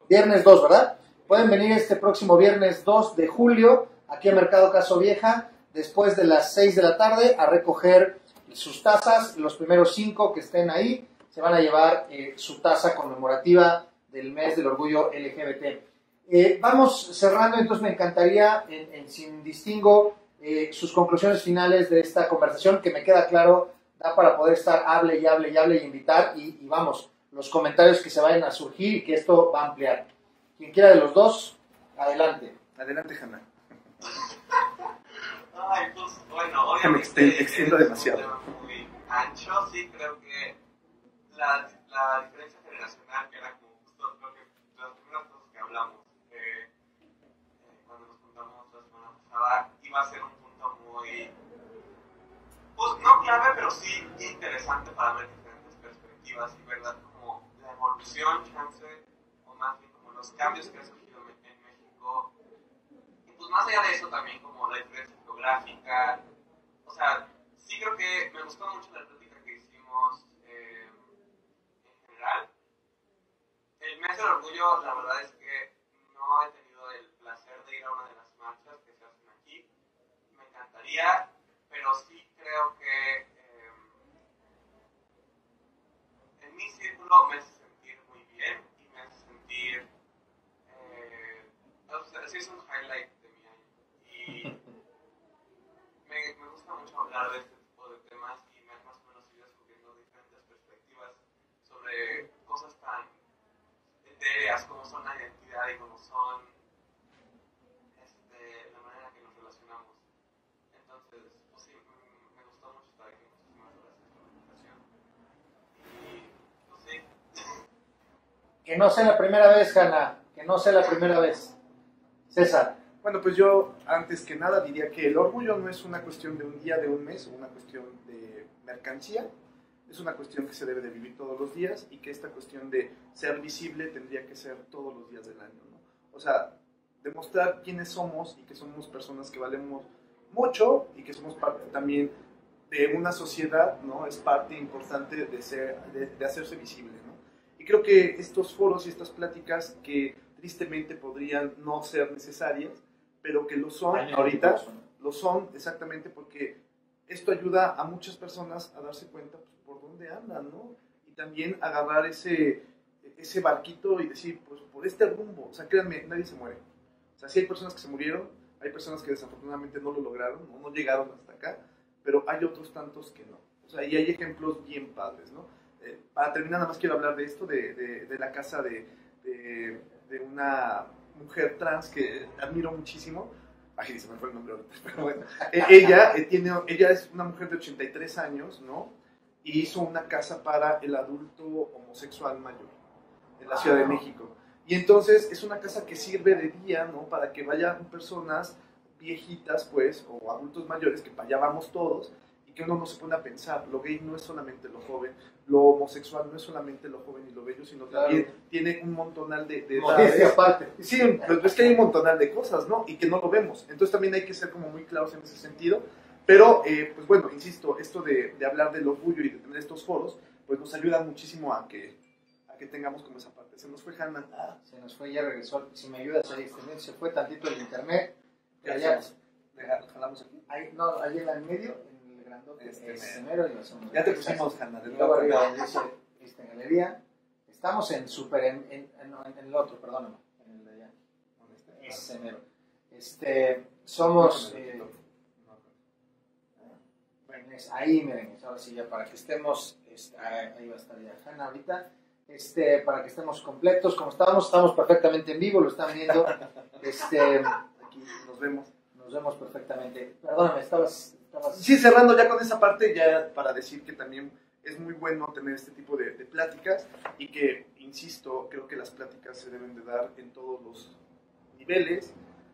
Viernes 2, ¿verdad? Pueden venir este próximo viernes 2 de julio aquí a Mercado Casa Vieja después de las 6 de la tarde a recoger sus tazas. Los primeros 5 que estén ahí se van a llevar su taza conmemorativa del mes del orgullo LGBT. Vamos cerrando, entonces me encantaría, sin distingo, sus conclusiones finales de esta conversación, que me queda claro, da para poder estar hable y invitar, y vamos, los comentarios que se vayan a surgir y que esto va a ampliar. Quien quiera de los dos, adelante. Adelante, Hanna. Ay, pues bueno, obviamente extiendo demasiado. Es un tema muy ancho, sí, creo que la diferencia generacional, que era como justo creo que las primeras cosas que hablamos cuando nos juntamos la semana pasada, iba a ser un punto muy, pues no clave, pero sí interesante para ver diferentes perspectivas y ver como la evolución, chance, o más bien como los cambios que ha surgido en México. Y pues más allá de eso también como la diferencia geográfica. O sea, sí creo que me gustó mucho la plática que hicimos en general. El mes del orgullo, la verdad es que no he tenido el placer de ir a una de las marchas que se hacen aquí. Me encantaría, pero sí creo que en mi círculo me hace sentir muy bien y me hace sentir, o sea, sí es un highlight de mi año. Y me gusta mucho hablar de este tipo de temas y me más o menos ir descubriendo diferentes perspectivas sobre cosas tan etéreas como son la identidad y como son la manera en que nos relacionamos. Entonces, pues sí, me gustó mucho estar aquí. Muchísimas gracias por la invitación. Y, pues sí. Que no sea la primera vez, Hanna, que no sea la primera vez. César. Bueno, pues yo antes que nada diría que el orgullo no es una cuestión de un día, de un mes, o una cuestión de mercancía. Es una cuestión que se debe de vivir todos los días y que esta cuestión de ser visible tendría que ser todos los días del año, ¿no? O sea, demostrar quiénes somos y que somos personas que valemos mucho y que somos parte también de una sociedad, ¿no? Es parte importante de hacerse visible, ¿no? Y creo que estos foros y estas pláticas que tristemente podrían no ser necesarias, pero que lo son ahorita, lo son exactamente porque esto ayuda a muchas personas a darse cuenta pues, por dónde andan, ¿no? Y también agarrar ese barquito y decir, pues por este rumbo, o sea, créanme, nadie se muere. O sea, sí hay personas que se murieron, hay personas que desafortunadamente no lo lograron, no llegaron hasta acá, pero hay otros tantos que no. O sea, y hay ejemplos bien padres, ¿no? Para terminar, nada más quiero hablar de esto, de la casa de una mujer trans que admiro muchísimo. Ay, se me fue el nombre ahorita, pero bueno. Ella es una mujer de 83 años, ¿no? Y hizo una casa para el adulto homosexual mayor en la Ciudad de México. Y entonces es una casa que sirve de día, ¿no? Para que vayan personas viejitas, pues, o adultos mayores, que para allá vamos todos, y que uno no se pone a pensar, lo gay no es solamente lo joven, lo homosexual no es solamente lo joven y lo bello, sino también tiene un montonal de edades. Aparte. Sí, pero es que hay un montonal de cosas, ¿no? Y que no lo vemos. Entonces también hay que ser como muy claros en ese sentido. Pero, pues bueno, insisto, esto de hablar del orgullo y de tener estos foros, pues nos ayuda muchísimo a que tengamos como esa parte. Se nos fue Hanna. Se nos fue, ya regresó. Si me ayudas ahí, se fue tantito el internet. Ya jalamos aquí. Ahí, no, ahí en el medio, en el grandote, mero y lo hacemos. Ya te pusimos, Hanna, de Y luego nuevo. arriba dice galería. Estamos en el otro, perdóname, en el de allá. Ese mero. Somos... ahí, miren, ahora sí, ya para que estemos, ahí va a estar ya Hanna ahorita, para que estemos completos, como estamos perfectamente en vivo, lo están viendo, Aquí nos vemos perfectamente. Perdóname, estabas... Sí, cerrando ya con esa parte, ya para decir que también es muy bueno tener este tipo de pláticas y que, insisto, creo que las pláticas se deben de dar en todos los niveles,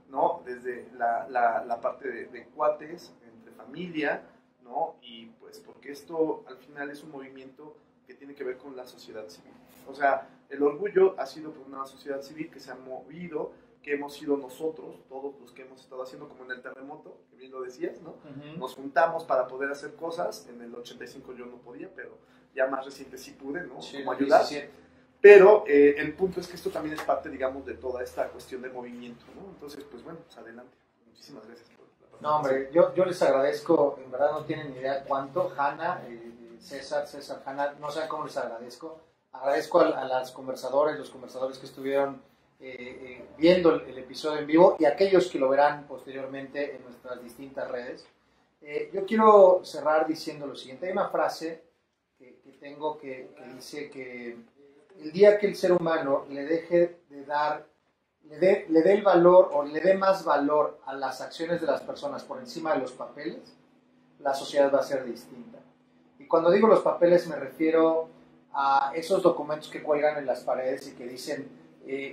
¿no? Desde la parte de cuates, entre familia, ¿no? Y pues porque esto al final es un movimiento que tiene que ver con la sociedad civil. O sea, el orgullo ha sido por una sociedad civil que se ha movido, que hemos sido nosotros, todos los que hemos estado haciendo, como en el terremoto, que bien lo decías, ¿no? Nos juntamos para poder hacer cosas. En el 85 yo no podía, pero ya más reciente sí pude, ¿no? Sí, como ayudar. 17. Pero el punto es que esto también es parte, digamos, de toda esta cuestión de movimiento, ¿no? Entonces, pues bueno, pues adelante. Muchísimas gracias por la participación. No, hombre, yo les agradezco, en verdad no tienen ni idea cuánto. Hanna, César, Hanna, no saben cómo les agradezco. Agradezco a los conversadores que estuvieron viendo el episodio en vivo y aquellos que lo verán posteriormente en nuestras distintas redes. Yo quiero cerrar diciendo lo siguiente. Hay una frase que tengo que dice que el día que el ser humano le deje de dar le dé el valor o le dé más valor a las acciones de las personas por encima de los papeles, la sociedad va a ser distinta. Y cuando digo los papeles me refiero a esos documentos que cuelgan en las paredes y que dicen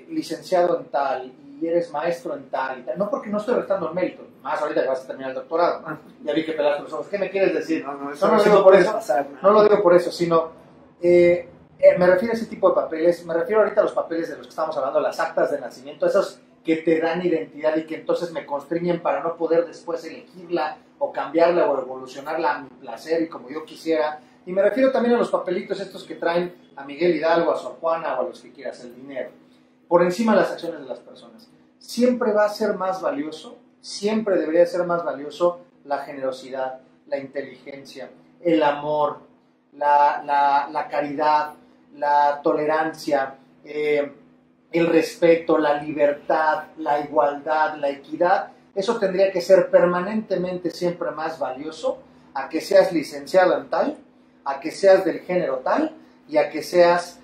licenciado en tal y eres maestro en tal y tal. No porque no estoy restando el mérito, más ahorita que vas a terminar el doctorado, ¿no? Ya vi que pelaste los ojos. ¿Qué me quieres decir? No lo digo por eso, no lo digo por eso, sino me refiero a ese tipo de papeles. Me refiero ahorita a los papeles de los que estamos hablando, las actas de nacimiento, esos que te dan identidad y que entonces me constriñen para no poder después elegirla o cambiarla o evolucionarla a mi placer y como yo quisiera. Y me refiero también a los papelitos estos que traen a Miguel Hidalgo, a Sor Juana o a los que quieras, el dinero, por encima de las acciones de las personas. Siempre va a ser más valioso, siempre debería ser más valioso la generosidad, la inteligencia, el amor, la caridad, la tolerancia, el respeto, la libertad, la igualdad, la equidad. Eso tendría que ser permanentemente siempre más valioso a que seas licenciado en tal, a que seas del género tal y a que seas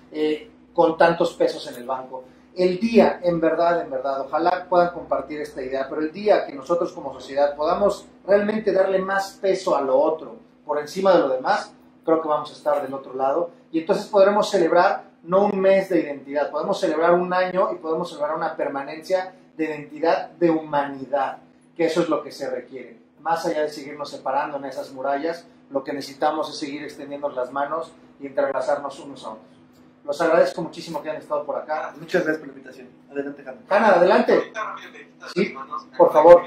con tantos pesos en el banco. El día, en verdad, ojalá puedan compartir esta idea, pero el día que nosotros como sociedad podamos realmente darle más peso a lo otro por encima de lo demás, creo que vamos a estar del otro lado y entonces podremos celebrar no un mes de identidad, podemos celebrar un año y podemos celebrar una permanencia de identidad de humanidad, que eso es lo que se requiere. Más allá de seguirnos separando en esas murallas, lo que necesitamos es seguir extendiendo las manos y entrelazarnos unos a otros. Los agradezco muchísimo que hayan estado por acá. Muchas gracias por la invitación. Adelante, Hanna. Hanna, adelante. Ahorita rápido, Sí, por favor.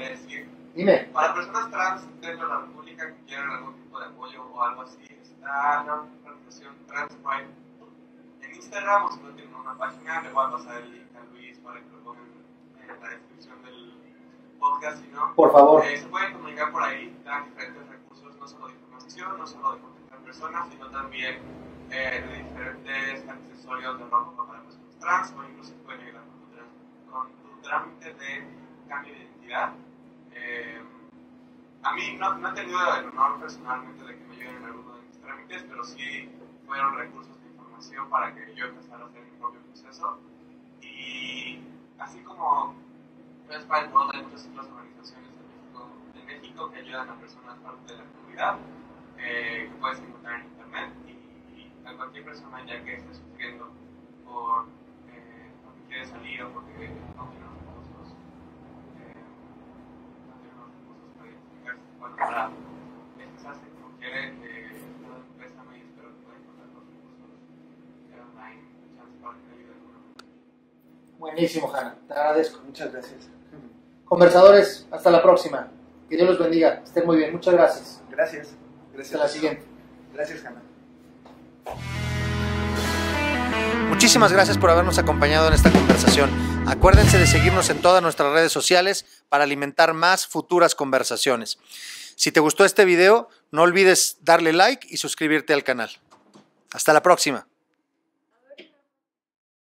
Dime. Para personas trans dentro de la República que quieran algún tipo de apoyo o algo así, está la organización Trans Pride en Instagram, o si no tienen una página, le voy a pasar el link a Luis para que lo pongan en la descripción del podcast, si no, por favor. Se pueden comunicar por ahí, dan diferentes recursos, no solo de información, no solo de contactar personas, sino también de diferentes accesorios de ropa para personas trans, o incluso pueden ayudar con tu trámite de cambio de identidad. A mí no he tenido el honor personalmente de que me ayuden en alguno de mis trámites, pero sí fueron recursos de información para que yo empezara a hacer mi propio proceso. Y así como Trans Pride World, hay muchas otras organizaciones en México que ayudan a personas parte de la comunidad, que puedes encontrar en internet, y a cualquier persona ya que esté sufriendo porque quiere salir o porque no tiene los recursos, para expresarse como quiere, préstame y espero que pueda encontrar los recursos online, chance para que le ayude alguna manera. Buenísimo, Hanna, te agradezco. Muchas gracias. Conversadores, hasta la próxima. Que Dios los bendiga, estén muy bien, muchas gracias. Gracias. Hasta la siguiente. Gracias, Hanna. Muchísimas gracias por habernos acompañado en esta conversación. Acuérdense de seguirnos en todas nuestras redes sociales para alimentar más futuras conversaciones. Si te gustó este video, no olvides darle like y suscribirte al canal. Hasta la próxima.